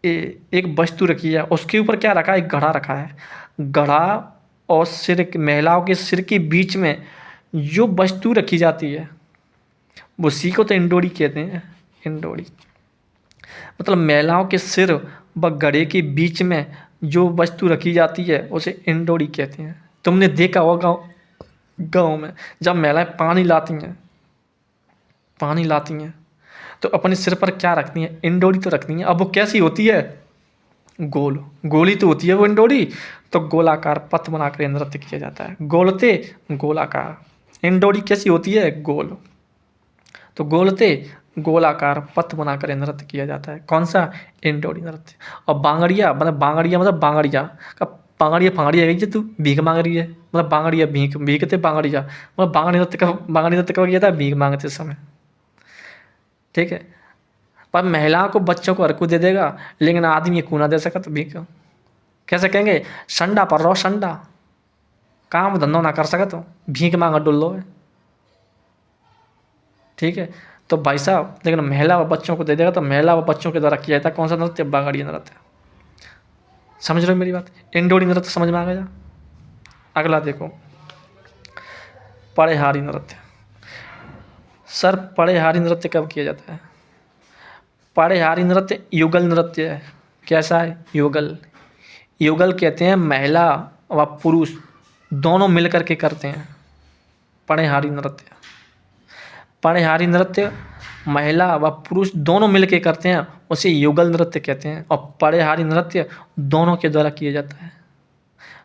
Speaker 1: एक वस्तु रखी है, उसके ऊपर क्या रखा है? एक घड़ा रखा है। घड़ा और सिर, महिलाओं के सिर के बीच में जो वस्तु रखी जाती है उसी को तो इंडोरी कहते हैं। इंडोरी मतलब महिलाओं के सिर व घड़े के बीच में जो वस्तु रखी जाती है उसे इंडोरी कहते हैं। तुमने देखा होगा गाँव में जब महिलाएं पानी लाती हैं, पानी लाती हैं तो अपने सिर पर क्या रखती हैं? इंडोरी तो रखती हैं। अब वो कैसी होती है? गोल, गोली तो होती है वो इंडोरी। तो गोलाकार पथ बनाकर नृत्य किया जाता है, गोलते गोलाकार। इंडोरी कैसी होती है? गोल। तो गोलते गोलाकार पथ बनाकर नृत्य किया जाता है। कौन सा? इंडोरी नृत्य। और बांगड़िया मतलब बांगड़िया का बांगड़िया फांगड़िया है तू भीख मांग रही है, मतलब बांगड़िया भीख, भीखते बांगड़िया मतलब बांगड़ी नृत्य कब किया था? भीख मांगते समय। ठीक है, पर महिलाओं को बच्चों को हर को दे देगा लेकिन आदमी को ना दे सका तो भीख कैसे कहेंगे? संडा पर रहो, संडा, काम धंधो ना कर सका तो भीख मांगा डुल्लो है। ठीक है, तो भाई साहब लेकिन महिला व बच्चों को दे देगा तो महिला व बच्चों के द्वारा किया जाता है कौन सा नृत्य? बागड़िया नृत्य। समझ रहे हो मेरी बात? इंडोरी नृत्य समझ में आ गया? अगला देखो, पड़ेहारी नृत्य। सर पड़ेहारी नृत्य कब किया जाता है? पड़ेहारी नृत्य युगल नृत्य है। कैसा है? युगल। युगल कहते हैं महिला व पुरुष दोनों मिलकर के करते हैं पड़ेहारी नृत्य। पड़ेहारी नृत्य महिला व पुरुष दोनों मिलकर करते हैं, उसे युगल नृत्य कहते हैं। और पड़ेहारी नृत्य दोनों के द्वारा किया जाता है।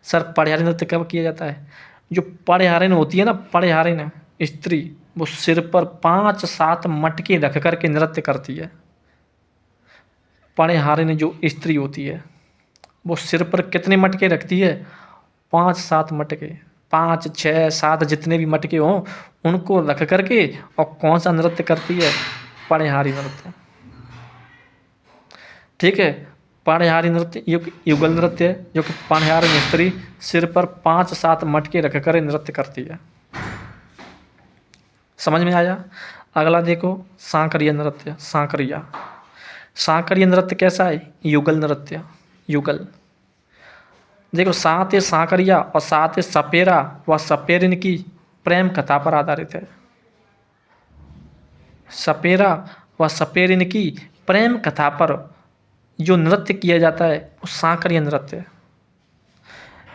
Speaker 1: सर पड़ेहारी नृत्य कब किया जाता है? जो पड़ेहारिन होती है ना, पड़ेहारिन स्त्री, वो सिर पर 5-7 मटके रख करके नृत्य करती है। पड़ेहारिन जो स्त्री होती है वो सिर पर कितने मटके रखती है? 5-7 मटके। 5, 6, 7 जितने भी मटके हों उनको रख करके और कौन सा नृत्य करती है? पणिहारी नृत्य। ठीक है, पणिहारी नृत्य युगल नृत्य है, जो कि पणिहारी स्त्री सिर पर 5-7 मटके रख कर नृत्य करती है। समझ में आया? अगला देखो सांकरिया नृत्य। सांकरिया नृत्य कैसा है? युगल नृत्य। युगल देखो, सात सांकरिया और सात सपेरा व सपेरिन की प्रेम कथा पर आधारित है। सपेरा व सपेरिन की प्रेम कथा पर जो नृत्य किया जाता है वो सांकरिया नृत्य है।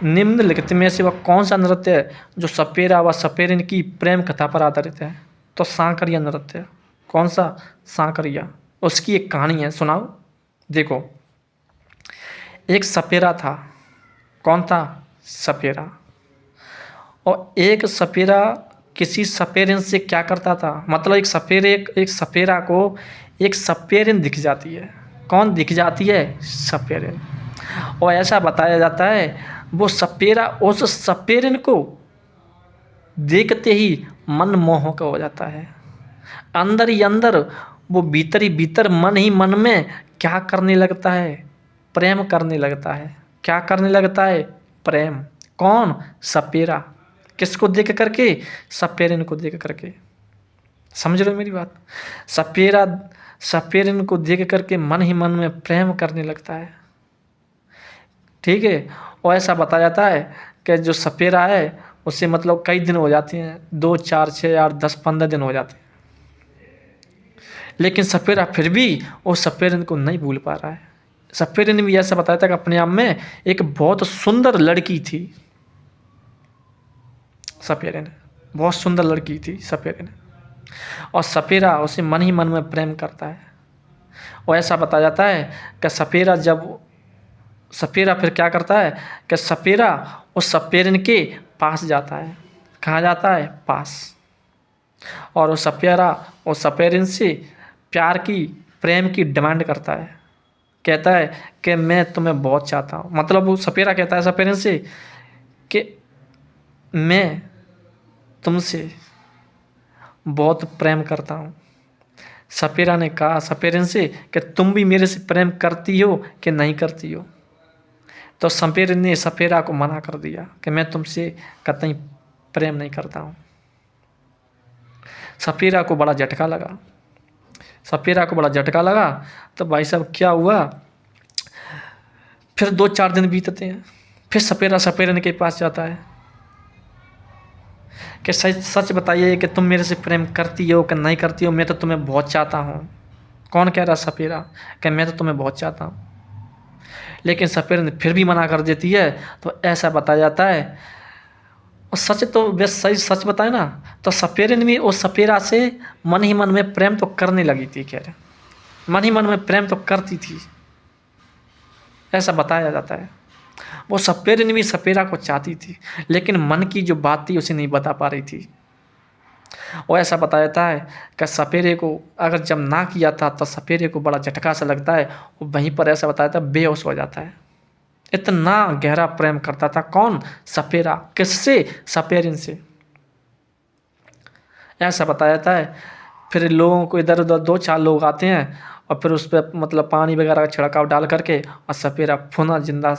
Speaker 1: निम्नलिखित में से वह कौन सा नृत्य है जो सपेरा व सपेरिन की प्रेम कथा पर आधारित है? तो सांकरिया नृत्य। कौन सा? सांकरिया। उसकी एक कहानी है, सुनाओ। देखो, एक सपेरा था। कौन था? सपेरा। और एक सपेरा किसी सपेरिन से क्या करता था? मतलब एक सपेरा को एक सपेरिन दिख जाती है। कौन दिख जाती है? सपेरिन। और ऐसा बताया जाता है वो सपेरा उस सपेरिन को देखते ही मनमोहक हो जाता है। अंदर ही अंदर वो भीतर ही भीतर मन ही मन में क्या करने लगता है? प्रेम करने लगता है। क्या करने लगता है? प्रेम। कौन? सपेरा। किसको देख करके? सपेरिन को देख करके। समझ रहे हो मेरी बात? सपेरा सपेरिन को देख करके मन ही मन में प्रेम करने लगता है। ठीक है। और ऐसा बताया जाता है कि जो सपेरा है उससे मतलब कई दिन हो जाते हैं, 2, 4, 6, 8, 10, 15 दिन हो जाते हैं, लेकिन सपेरा फिर भी वो सपेरिन को नहीं भूल पा रहा है। सपेरिन भी ऐसा बताया था कि अपने आप में एक बहुत सुंदर लड़की थी। सपेरिन बहुत सुंदर लड़की थी सपेरिन, और सपेरा उसे मन ही मन में प्रेम करता है। और ऐसा बताया जाता है कि सपेरा फिर क्या करता है कि सपेरा उस सपेरिन के पास जाता है। कहाँ जाता है? पास। और वो सपेरा उस सपेरिन से प्रेम की डिमांड करता है। कहता है कि मैं तुम्हें बहुत चाहता हूँ। मतलब वो सपेरा कहता है सपेरिन से कि मैं तुमसे बहुत प्रेम करता हूँ। सपेरा ने कहा सपेरिन से कि तुम भी मेरे से प्रेम करती हो कि नहीं करती हो? तो सपेरिन ने सपेरा को मना कर दिया कि मैं तुमसे कतई प्रेम नहीं करता हूँ। सपेरा को बड़ा झटका लगा। तो भाई साहब क्या हुआ, फिर 2-4 दिन बीतते हैं। फिर सपेरा सपेरिन के पास जाता है कि सच बताइए कि तुम मेरे से प्रेम करती हो कि नहीं करती हो? मैं तो तुम्हें बहुत चाहता हूँ। कौन कह रहा? सपेरा। कि मैं तो तुम्हें बहुत चाहता हूँ। लेकिन सपेरिन फिर भी मना कर देती है। तो ऐसा बताया जाता है, और सच तो वे सच बताए ना, तो सपेरिन भी उस सपेरा से मन ही मन में प्रेम तो करने लगी थी। कह रहे मन ही मन में प्रेम तो करती थी, ऐसा बताया जाता है। वो सपेरिन भी सपेरा को चाहती थी, लेकिन मन की जो बात थी उसे नहीं बता पा रही थी। और ऐसा बताया जाता है कि सपेरे को अगर जब ना किया था तो सपेरे को बड़ा झटका सा लगता है, और वहीं पर ऐसा बताया था बेहोश हो जाता है। इतना गहरा प्रेम करता था। कौन? सपेरा। किससे? सपेरिन से। ऐसा बताया जाता है। फिर लोगों को इधर उधर 2-4 लोग आते हैं और फिर उस पर मतलब पानी वगैरह का छिड़काव डाल करके, और सपेरा पुनः जिंदा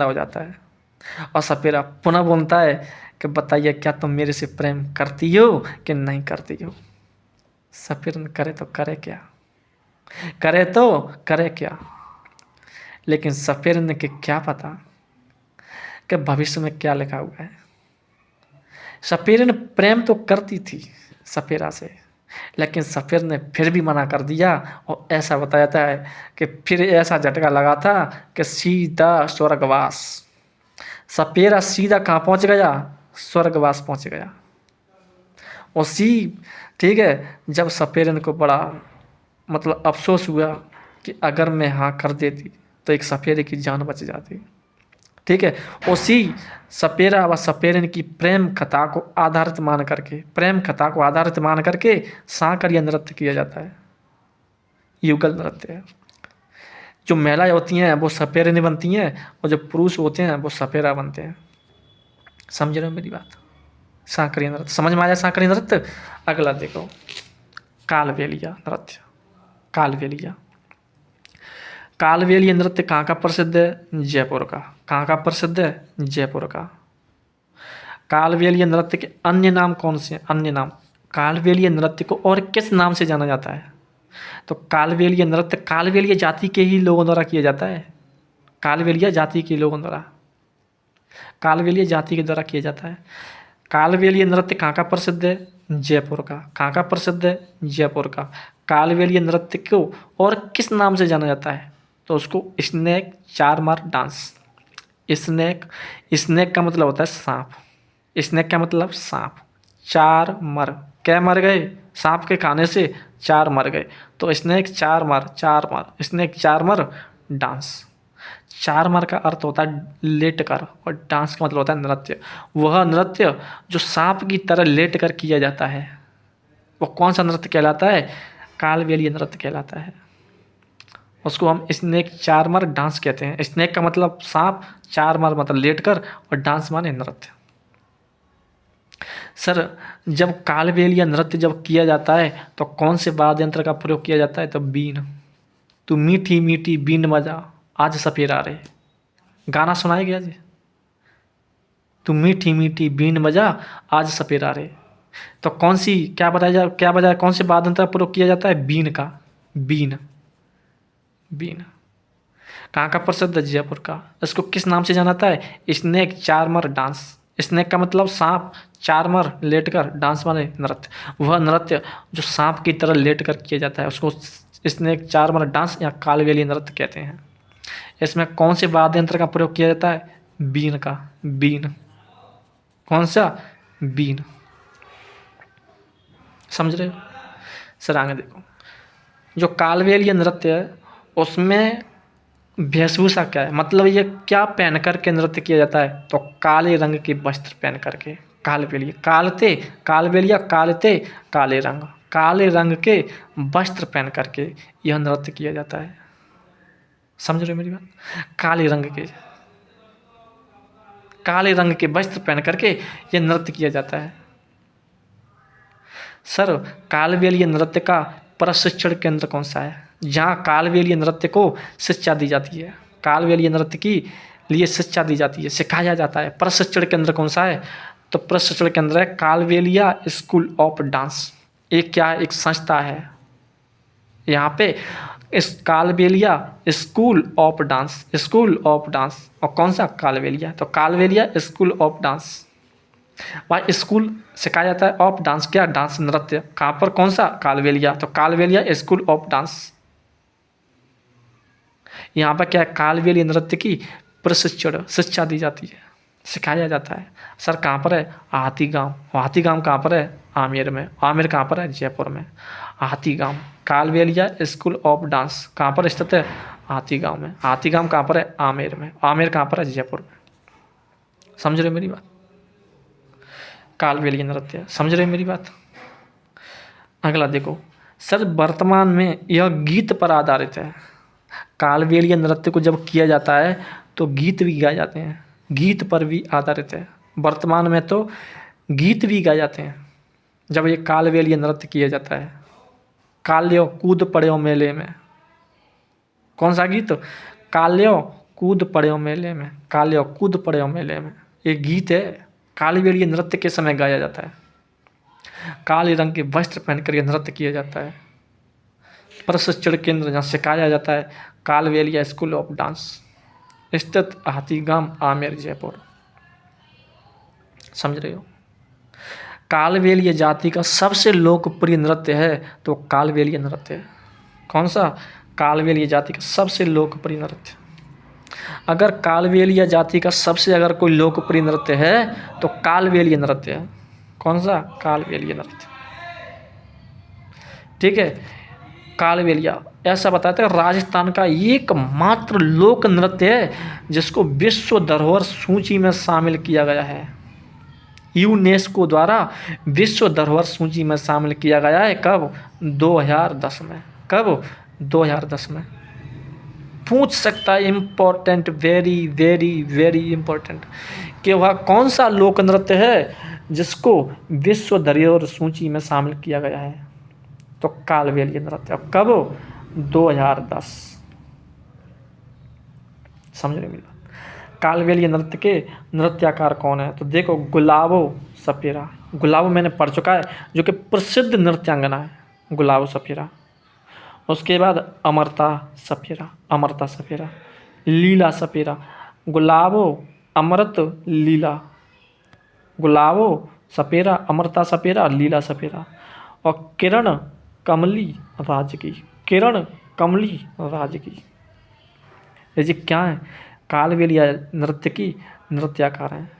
Speaker 1: हो जाता है। और सपेरा पुनः बोलता है कि बताइए क्या तुम मेरे से प्रेम करती हो कि नहीं करती हो? सपेरिन करे तो करे क्या? लेकिन सपेरिन के क्या पता कि भविष्य में क्या लिखा हुआ है। सपेरिन प्रेम तो करती थी सपेरा से, लेकिन सपेर ने फिर भी मना कर दिया। और ऐसा बताया जाता है कि फिर ऐसा झटका लगा था कि सीधा स्वर्गवास। सपेरा सीधा कहाँ पहुँच गया? स्वर्गवास पहुँच गया। ठीक है, जब सपेरिन को बड़ा मतलब अफसोस हुआ कि अगर मैं हाँ कर देती तो एक सपेरे की जान बच जाती। ठीक है, उसी सपेरा व सपेरिन की प्रेम कथा को आधारित मान करके सांकरिया नृत्य किया जाता है। युगल नृत्य है। जो महिलाएं होती हैं वो सपेरिन बनती हैं, और जो पुरुष होते हैं वो सपेरा बनते हैं। समझ रहे हो मेरी बात? सांकरी नृत्य समझ में आया? सांकरी नृत्य। अगला देखो, कालबेलिया नृत्य। कालबेलिया, कालबेलिया नृत्य कहाँ का प्रसिद्ध है? जयपुर का। कहाँ का प्रसिद्ध है? जयपुर का। कालबेलिया नृत्य के अन्य नाम कौन से हैं? अन्य नाम, कालबेलिया नृत्य को और किस नाम से जाना जाता है? तो कालबेलिया नृत्य कालबेलिया जाति के ही लोगों द्वारा किया जाता है। कालबेलिया जाति के लोगों द्वारा, कालबेलिया जाति के द्वारा किया जाता है। कालबेलिया नृत्य कहाँ का प्रसिद्ध है? जयपुर का। कहाँ का प्रसिद्ध है? जयपुर का। कालबेलिया नृत्य को और किस नाम से जाना जाता है? तो उसको स्नेक चारमर डांस। स्नेक, स्नेक का मतलब होता है सांप। स्नेक का मतलब सांप। चार मर, क्या मर गए? सांप के खाने से 4 मर गए, तो स्नेक चार मर, स्नेक चार मर डांस। चार मर का अर्थ होता है लेट कर, और डांस का मतलब होता है नृत्य। वह नृत्य जो सांप की तरह लेट कर किया जाता है, वो कौन सा नृत्य कहलाता है? कालबेलिया नृत्य कहलाता है। उसको हम स्नेक चारमर डांस कहते हैं। स्नेक का मतलब सांप, चारमर मतलब लेट कर, और डांस माने नृत्य। सर, जब कालबेलिया नृत्य जब किया जाता है तो कौन से वाद्य यंत्र का प्रयोग किया जाता है? तो बीन। तू मीठी मीठी बीन बजा, आज सपेरा रे, गाना सुनाया गया जी। तू मीठी मीठी बीन बजा, आज सपेरा रे। तो कौन सी, क्या बजाया, कौन से वाद्य यंत्र का प्रयोग किया जाता है? बीन का। बीन, बीन। कहाँ का प्रसिद्ध है? जयपुर का। इसको किस नाम से जाना जाता है? Snake चारमर dance. स्नेक का मतलब सांप, चारमर लेटकर, डांस माने नृत्य। वह नृत्य जो सांप की तरह लेटकर किया जाता है उसको स्नेक चारमर डांस या कालबेलिया नृत्य कहते हैं। इसमें कौन से वाद्य यंत्र का प्रयोग किया जाता है? बीन का। बीन, कौन सा? बीन। समझ रहे हो? सर आगे देखो, जो कालबेलिया नृत्य है उसमें वेशभूषा क्या है? मतलब ये क्या पहन करके नृत्य किया जाता है? तो काले रंग के वस्त्र पहन करके। कालबेलिया, कालते, कालबेलिया कालते, काले रंग, काले रंग के वस्त्र पहन करके यह नृत्य किया जाता है। समझ रहे हो मेरी बात? काले रंग के, काले रंग के वस्त्र पहन करके यह नृत्य किया जाता है। सर, कालबेलिया नृत्य का प्रशिक्षण केंद्र कौन सा है? जहाँ कालबेलिया नृत्य को शिक्षा दी जाती है, कालबेलिया नृत्य की लिए शिक्षा दी जाती है, सिखाया जाता है। प्रशिक्षण केंद्र कौन सा है? तो प्रशिक्षण केंद्र है कालबेलिया स्कूल ऑफ डांस। एक क्या है? एक संस्था है यहाँ पे, इस Kalbelia school of dance, school of dance. और कौन सा? कालबेलिया। तो कालबेलिया स्कूल ऑफ डांस, वहाँ स्कूल सिखाया जाता है ऑफ डांस। क्या? डांस, नृत्य। कहाँ पर? कौन सा? कालबेलिया। तो कालबेलिया स्कूल ऑफ डांस। यहाँ पर क्या है? कालबेलिया नृत्य की प्रशिक्षण शिक्षा दी जाती है, सिखाया जाता है। सर कहाँ पर है? हाथीगांव। हाथीगांव कहाँ पर है? आमेर में। आमेर कहाँ पर है? जयपुर में। Hathigaon, Kalbelia school of dance कहाँ पर स्थित है? हाथीगांव में। हाथीगांव कहाँ पर है? आमेर में। आमेर कहाँ पर है? जयपुर में। समझ रहे हो मेरी बात? कालबेलिया नृत्य, समझ रहे हो मेरी बात? अगला देखो, सर वर्तमान में यह गीत पर आधारित है। कालबेलिया नृत्य को जब किया जाता है तो गीत भी गाए जाते हैं, गीत पर भी आधारित है। वर्तमान में तो गीत भी गाए जाते हैं जब ये कालबेलिया नृत्य किया जाता है। काल्यो कूद पड़े मेले में, कौन सा गीत? काल्यो कूद पड़े मेले में, काल्यो कूद पड़े मेले में। ये गीत है, कालबेलिया नृत्य के समय गाया जाता है। काले रंग के वस्त्र पहन कर यह नृत्य किया जाता है। प्रशिक्षण केंद्र जहाँ सिखाया जाता है कालबेलिया स्कूल ऑफ डांस, स्थित हाथीगांव, आमेर, जयपुर। समझ रहे हो? कालबेलिया जाति का सबसे लोकप्रिय नृत्य है तो कालबेलिया नृत्य है। कौन सा? कालबेलिया जाति का सबसे लोकप्रिय नृत्य। अगर कालबेलिया जाति का सबसे अगर कोई लोकप्रिय नृत्य है तो कालबेलिया नृत्य है। कौन सा? कालबेलिया नृत्य। ठीक है। कालबेलिया ऐसा बताता है राजस्थान का एकमात्र लोक नृत्य है जिसको विश्व धरोहर सूची में शामिल किया गया है। यूनेस्को द्वारा विश्व धरोहर सूची में शामिल किया गया है। कब? 2010 में। कब? 2010 में। पूछ सकता है, important, very very very important, कि वह कौन सा लोक नृत्य है जिसको विश्व धरोहर सूची में शामिल किया गया है? तो कालबेलिया नृत्य। कब? 2010। समझ रहे मेरी बात? कालबेलिया नृत्य के नृत्याकार कौन है? तो देखो, गुलाबो सपेरा। गुलाबो मैंने पढ़ चुका है, जो कि प्रसिद्ध नृत्यांगना है, गुलाबो सपेरा। उसके बाद अमृता सपेरा, अमृता सपेरा, लीला सपेरा, गुलाबो अमृत लीला, गुलाबो सपेरा, अमृता सपेरा, लीला सपेरा। और किरण कमली राजकी, किरण कमली राजकी। ये जी क्या है? कालबेलिया नृत्य की नृत्याकार हैं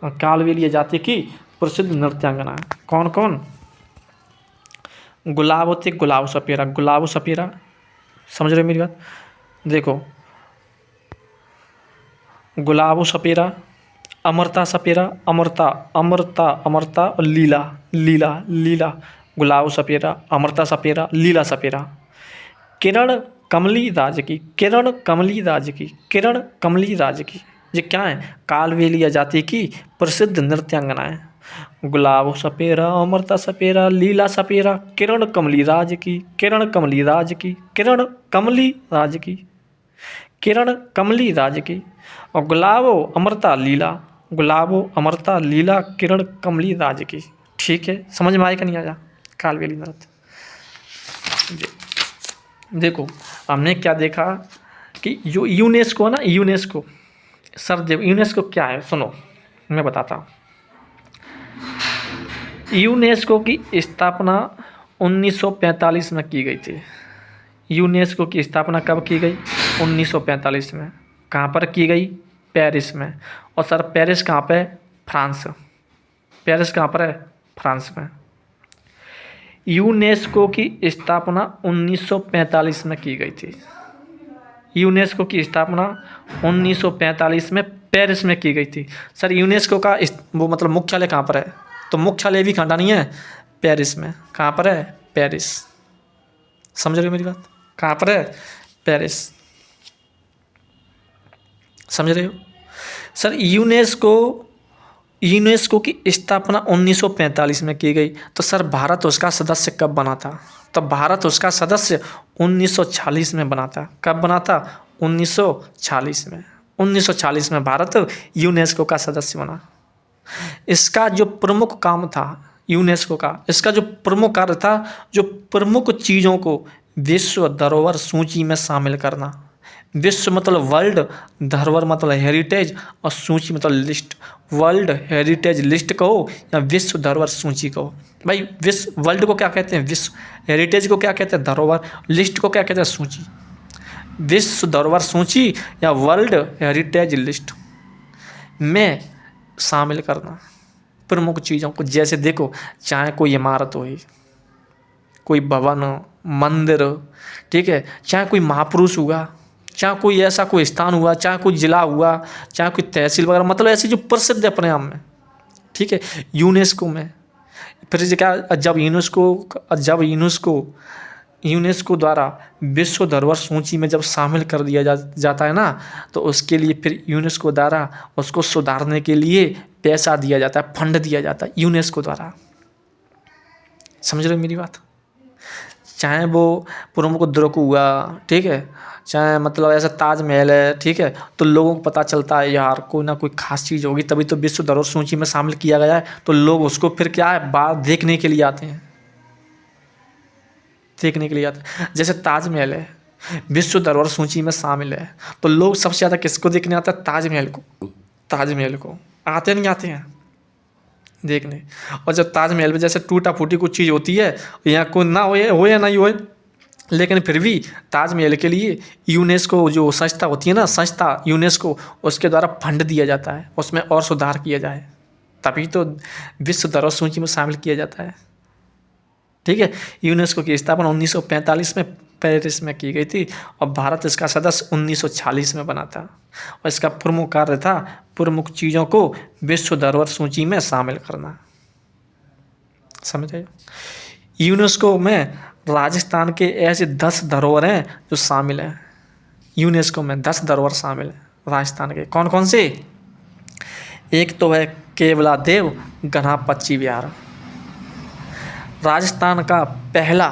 Speaker 1: और कालबेलिया जाति की प्रसिद्ध नृत्यांगना है। कौन कौन? गुलाबो थे, गुलाबो सपेरा, गुलाबो सपेरा। समझ रहे हो मेरी बात? देखो, गुलाबो सपेरा, अमृता सपेरा, अमृता अमृता अमृता और लीला लीला लीला, गुलाबो सपेरा, अमृता सपेरा, लीला सपेरा। किरण कमली राज की, किरण कमली राज की, किरण कमली राज की। ये क्या है? कालबेलिया जाति की प्रसिद्ध नृत्यांगना है। गुलाबो सपेरा, अमृता सपेरा, लीला सपेरा, किरण कमली राज की, किरण कमली राज की, किरण कमली राज की, किरण कमली राज की। और गुलाबो अमृता लीला, गुलाबो अमृता लीला, किरण कमली राज की। ठीक है, समझ में आया कि नहीं आया? कालबेलिया नृत्य। देखो, हमने क्या देखा कि जो यूनेस्को है ना, यूनेस्को, सर देखो यूनेस्को क्या है, सुनो मैं बताता हूँ। यूनेस्को की स्थापना 1945 में की गई थी। यूनेस्को की स्थापना कब की गई? 1945 में। कहाँ पर की गई? पेरिस में। और सर पेरिस कहाँ पे? फ्रांस। पेरिस कहाँ पर है? फ्रांस में। यूनेस्को की स्थापना 1945 में की गई थी। यूनेस्को की स्थापना 1945 में पेरिस में की गई थी। सर यूनेस्को का वो मतलब मुख्यालय कहाँ पर है? तो मुख्यालय भी कहाँ नहीं है? पेरिस में। कहाँ पर है? पेरिस। समझ रहे हो मेरी बात? कहाँ पर है? पेरिस। समझ रहे हो? सर यूनेस्को की स्थापना 1945 में की गई, तो सर भारत उसका सदस्य कब बना था? तो भारत उसका सदस्य 1946 में बना था। कब बना था? 1946 में। 1946 में भारत यूनेस्को का सदस्य बना। इसका जो प्रमुख काम था यूनेस्को का, इसका जो प्रमुख कार्य था, जो प्रमुख चीज़ों को विश्व धरोहर सूची में शामिल करना। विश्व मतलब वर्ल्ड, धरोहर मतलब हेरिटेज, और सूची मतलब लिस्ट। वर्ल्ड हेरिटेज लिस्ट कहो या विश्व धरोहर सूची कहो। भाई विश्व, वर्ल्ड को क्या कहते हैं? विश्व। हेरिटेज को क्या कहते हैं? धरोहर। लिस्ट को क्या कहते हैं? सूची। विश्व धरोहर सूची या वर्ल्ड हेरिटेज लिस्ट में शामिल करना प्रमुख चीज़ों को। जैसे देखो, चाहे कोई इमारत हो, कोई भवन, मंदिर, ठीक है, चाहे कोई महापुरुष हुआ, चाहे कोई ऐसा कोई स्थान हुआ, चाहे कोई जिला हुआ, चाहे कोई तहसील वगैरह, मतलब ऐसे जो प्रसिद्ध है अपने आप में, ठीक है, यूनेस्को में। फिर क्या, जब यूनेस्को द्वारा विश्व धरोहर सूची में जब शामिल कर दिया जाता है ना, तो उसके लिए फिर यूनेस्को द्वारा उसको सुधारने के लिए पैसा दिया जाता है, फंड दिया जाता है यूनेस्को द्वारा। समझ रहे हो मेरी बात? चाहे वो प्रमुख द्रुक हुआ, ठीक है, चाहे मतलब ऐसा ताजमहल है, ठीक है, तो लोगों को पता चलता है यार कोई ना कोई खास चीज़ होगी, तभी तो विश्व धरोहर सूची में शामिल किया गया है, तो लोग उसको फिर क्या है, बाहर देखने के लिए आते हैं, देखने के लिए आते हैं। जैसे ताजमहल है, विश्व धरोहर सूची में शामिल है, तो लोग सबसे ज़्यादा किसको देखने आते हैं? ताजमहल को। ताजमहल को आते नहीं आते हैं देखने। और जब ताजमहल में जैसे टूटा फूटी कुछ चीज़ होती है, यहाँ कोई ना हो या नहीं हो, लेकिन फिर भी ताजमहल के लिए यूनेस्को जो संस्था होती है ना, संस्था यूनेस्को, उसके द्वारा फंड दिया जाता है, उसमें और सुधार किया जाए, तभी तो विश्व धरोहर सूची में शामिल किया जाता है। ठीक है, यूनेस्को की स्थापना 1945 में पेरिस में की गई थी और भारत इसका सदस्य 1946 में बना था। और इसका प्रमुख कार्य था प्रमुख चीज़ों को विश्व धरोहर सूची में शामिल करना। समझे? यूनेस्को में राजस्थान के ऐसे 10 धरोहर हैं जो शामिल हैं यूनेस्को में 10 धरोहर शामिल है राजस्थान के। कौन कौन से? एक तो है केवलादेव गणपति विहार, राजस्थान का पहला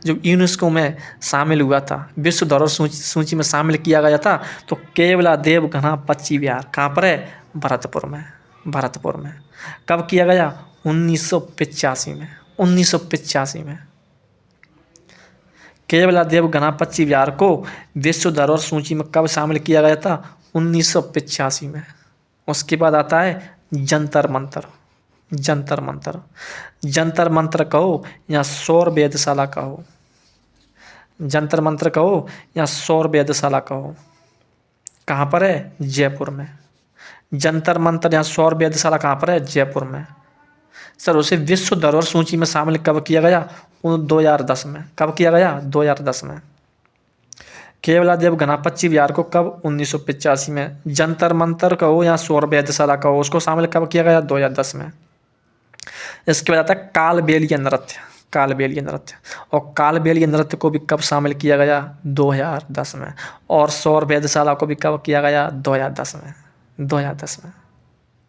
Speaker 1: जो यूनेस्को में शामिल हुआ था, विश्व धरोहर सूची में शामिल किया गया था, तो केवलादेव गणपति विहार कहाँ पर है? भरतपुर में। भरतपुर में कब किया गया? 1985 में। 1985 में केवलादेव गणपति विहार को विश्व धरोहर सूची में कब शामिल किया गया था? 1985 में। उसके बाद आता है जंतर मंतर। जंतर मंतर, जंतर मंतर कहो या सौर वेधशाला कहो, जंतर मंतर कहो या सौर वेधशाला कहो, कहाँ पर है? जयपुर में। जंतर मंतर या सौर वेधशाला कहाँ पर है? जयपुर में। सर उसे विश्व धरोहर सूची में शामिल कब किया गया? 2010 में। कब किया गया? 2010 में। केवलादेव गणपति विहार को कब? 1985 में। जंतर मंतर कहो या सौर वेधशाला कहो, उसको शामिल कब किया गया? 2010 में। इसके बाद आता है कालबेलिया नृत्य। कालबेलिया नृत्य, और कालबेलिया नृत्य को भी कब शामिल किया गया? 2010 में। और सौर वेधशाला को भी कब किया गया? 2010 में। 2010 में।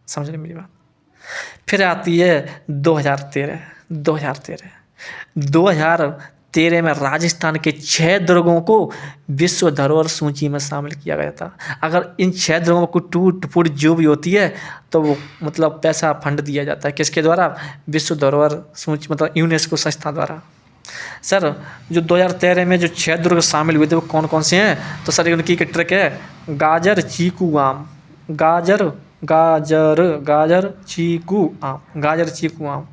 Speaker 1: समझ रहे मेरी बात? फिर आती है 2013। 2013 में राजस्थान के 6 दुर्गों को विश्व धरोहर सूची में शामिल किया गया था। अगर इन 6 दुर्गों को टूट फूट जो भी होती है तो वो मतलब पैसा फंड दिया जाता है, किसके द्वारा? विश्व धरोहर सूची मतलब यूनेस्को संस्था द्वारा। सर जो 2013 में जो 6 दुर्ग शामिल हुए थे वो कौन कौन से हैं? तो सर उनकी एक ट्रिक है, गाजर चीकू आम। गाजर चीकू आम। गाजर चीकू आम।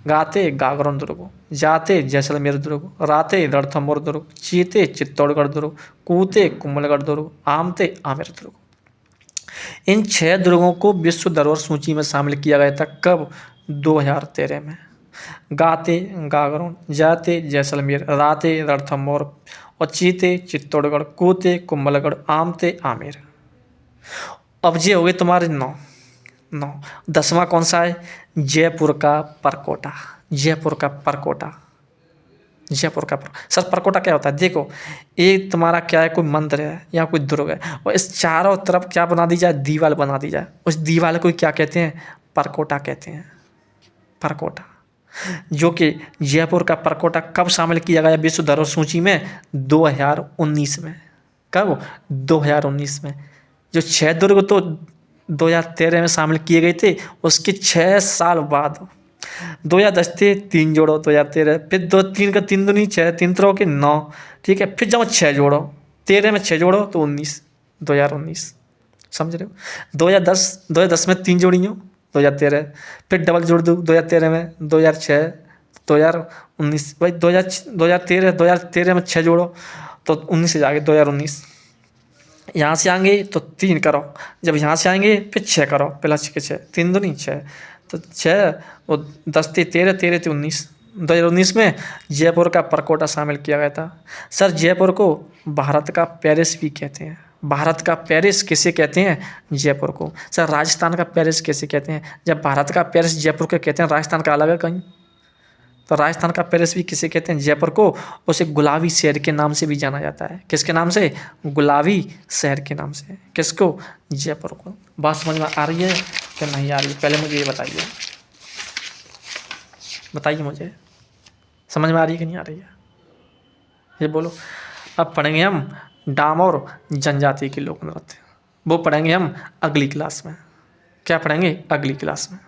Speaker 1: गाते गागरोन दुर्ग, जाते जैसलमेर दुर्ग, राते रणथंभौर दुर्ग, चीते चित्तौड़गढ़ दुर्ग, कूते कुंभलगढ़ दुर्ग, आमते आमेर दुर्ग। इन 6 दुर्गों को विश्व धरोहर सूची में शामिल किया गया था। कब? 2013 में। गाते गागरोन, जाते जैसलमेर, राते रणथंभौर और चीते चित्तौड़गढ़, कूते कुंभलगढ़, आमते आमेर। अब ये हो गए तुम्हारे 9। 10वां कौन सा है? जयपुर का परकोटा। जयपुर का परकोटा। जयपुर का सर परकोटा क्या होता है? देखो एक तुम्हारा क्या है, कोई मंदिर है या कोई दुर्ग है और इस चारों तरफ क्या बना दी जाए? दीवार बना दी जाए। उस दीवार को क्या कहते हैं? परकोटा कहते हैं। परकोटा, जो कि जयपुर का परकोटा कब शामिल किया गया विश्व धरोहर सूची में? 2019 में। कब? 2019 में। जो 6 दुर्ग तो 2013 में शामिल किए गए थे, उसके 6 साल बाद 2010 थे 3 जोड़ो 2013, फिर 3 का 3 दूनी 6, 3 तरह के 9, ठीक है, फिर जब 6 जोड़ो 13 में 6 जोड़ो तो 19, 2019। समझ रहे हो? 2010 में 3 जोड़ी हो 2013, फिर डबल जोड़ दो 2013 में 2006, 2019 भाई 2013 में 6 जोड़ो तो 19 से जाके 2019। यहाँ से आएंगे तो 3 करो, जब यहाँ से आएंगे फिर 6 करो, पहला 6 के 6, 3 दूनी 6 तो 6 और 10 थे 13, 13 थे 19। 2019 में जयपुर का परकोटा शामिल किया गया था। सर जयपुर को भारत का पेरिस भी कहते हैं। भारत का पेरिस किसे कहते हैं? जयपुर को। सर राजस्थान का पेरिस कैसे कहते हैं? जब भारत का पेरिस जयपुर को कहते हैं, राजस्थान का अलग है कहीं? तो राजस्थान का पेरिस भी किसे कहते हैं? जयपुर को। उसे गुलाबी शहर के नाम से भी जाना जाता है। किसके नाम से? गुलाबी शहर के नाम से। किसको? जयपुर को। बात समझ में आ रही है कि नहीं आ रही है? पहले मुझे ये बताइए, बताइए मुझे समझ में आ रही है कि नहीं आ रही है, ये बोलो। अब पढ़ेंगे हम डामोर जनजाति के लोक नृत्य, वो पढ़ेंगे हम अगली क्लास में। क्या पढ़ेंगे? अगली क्लास में।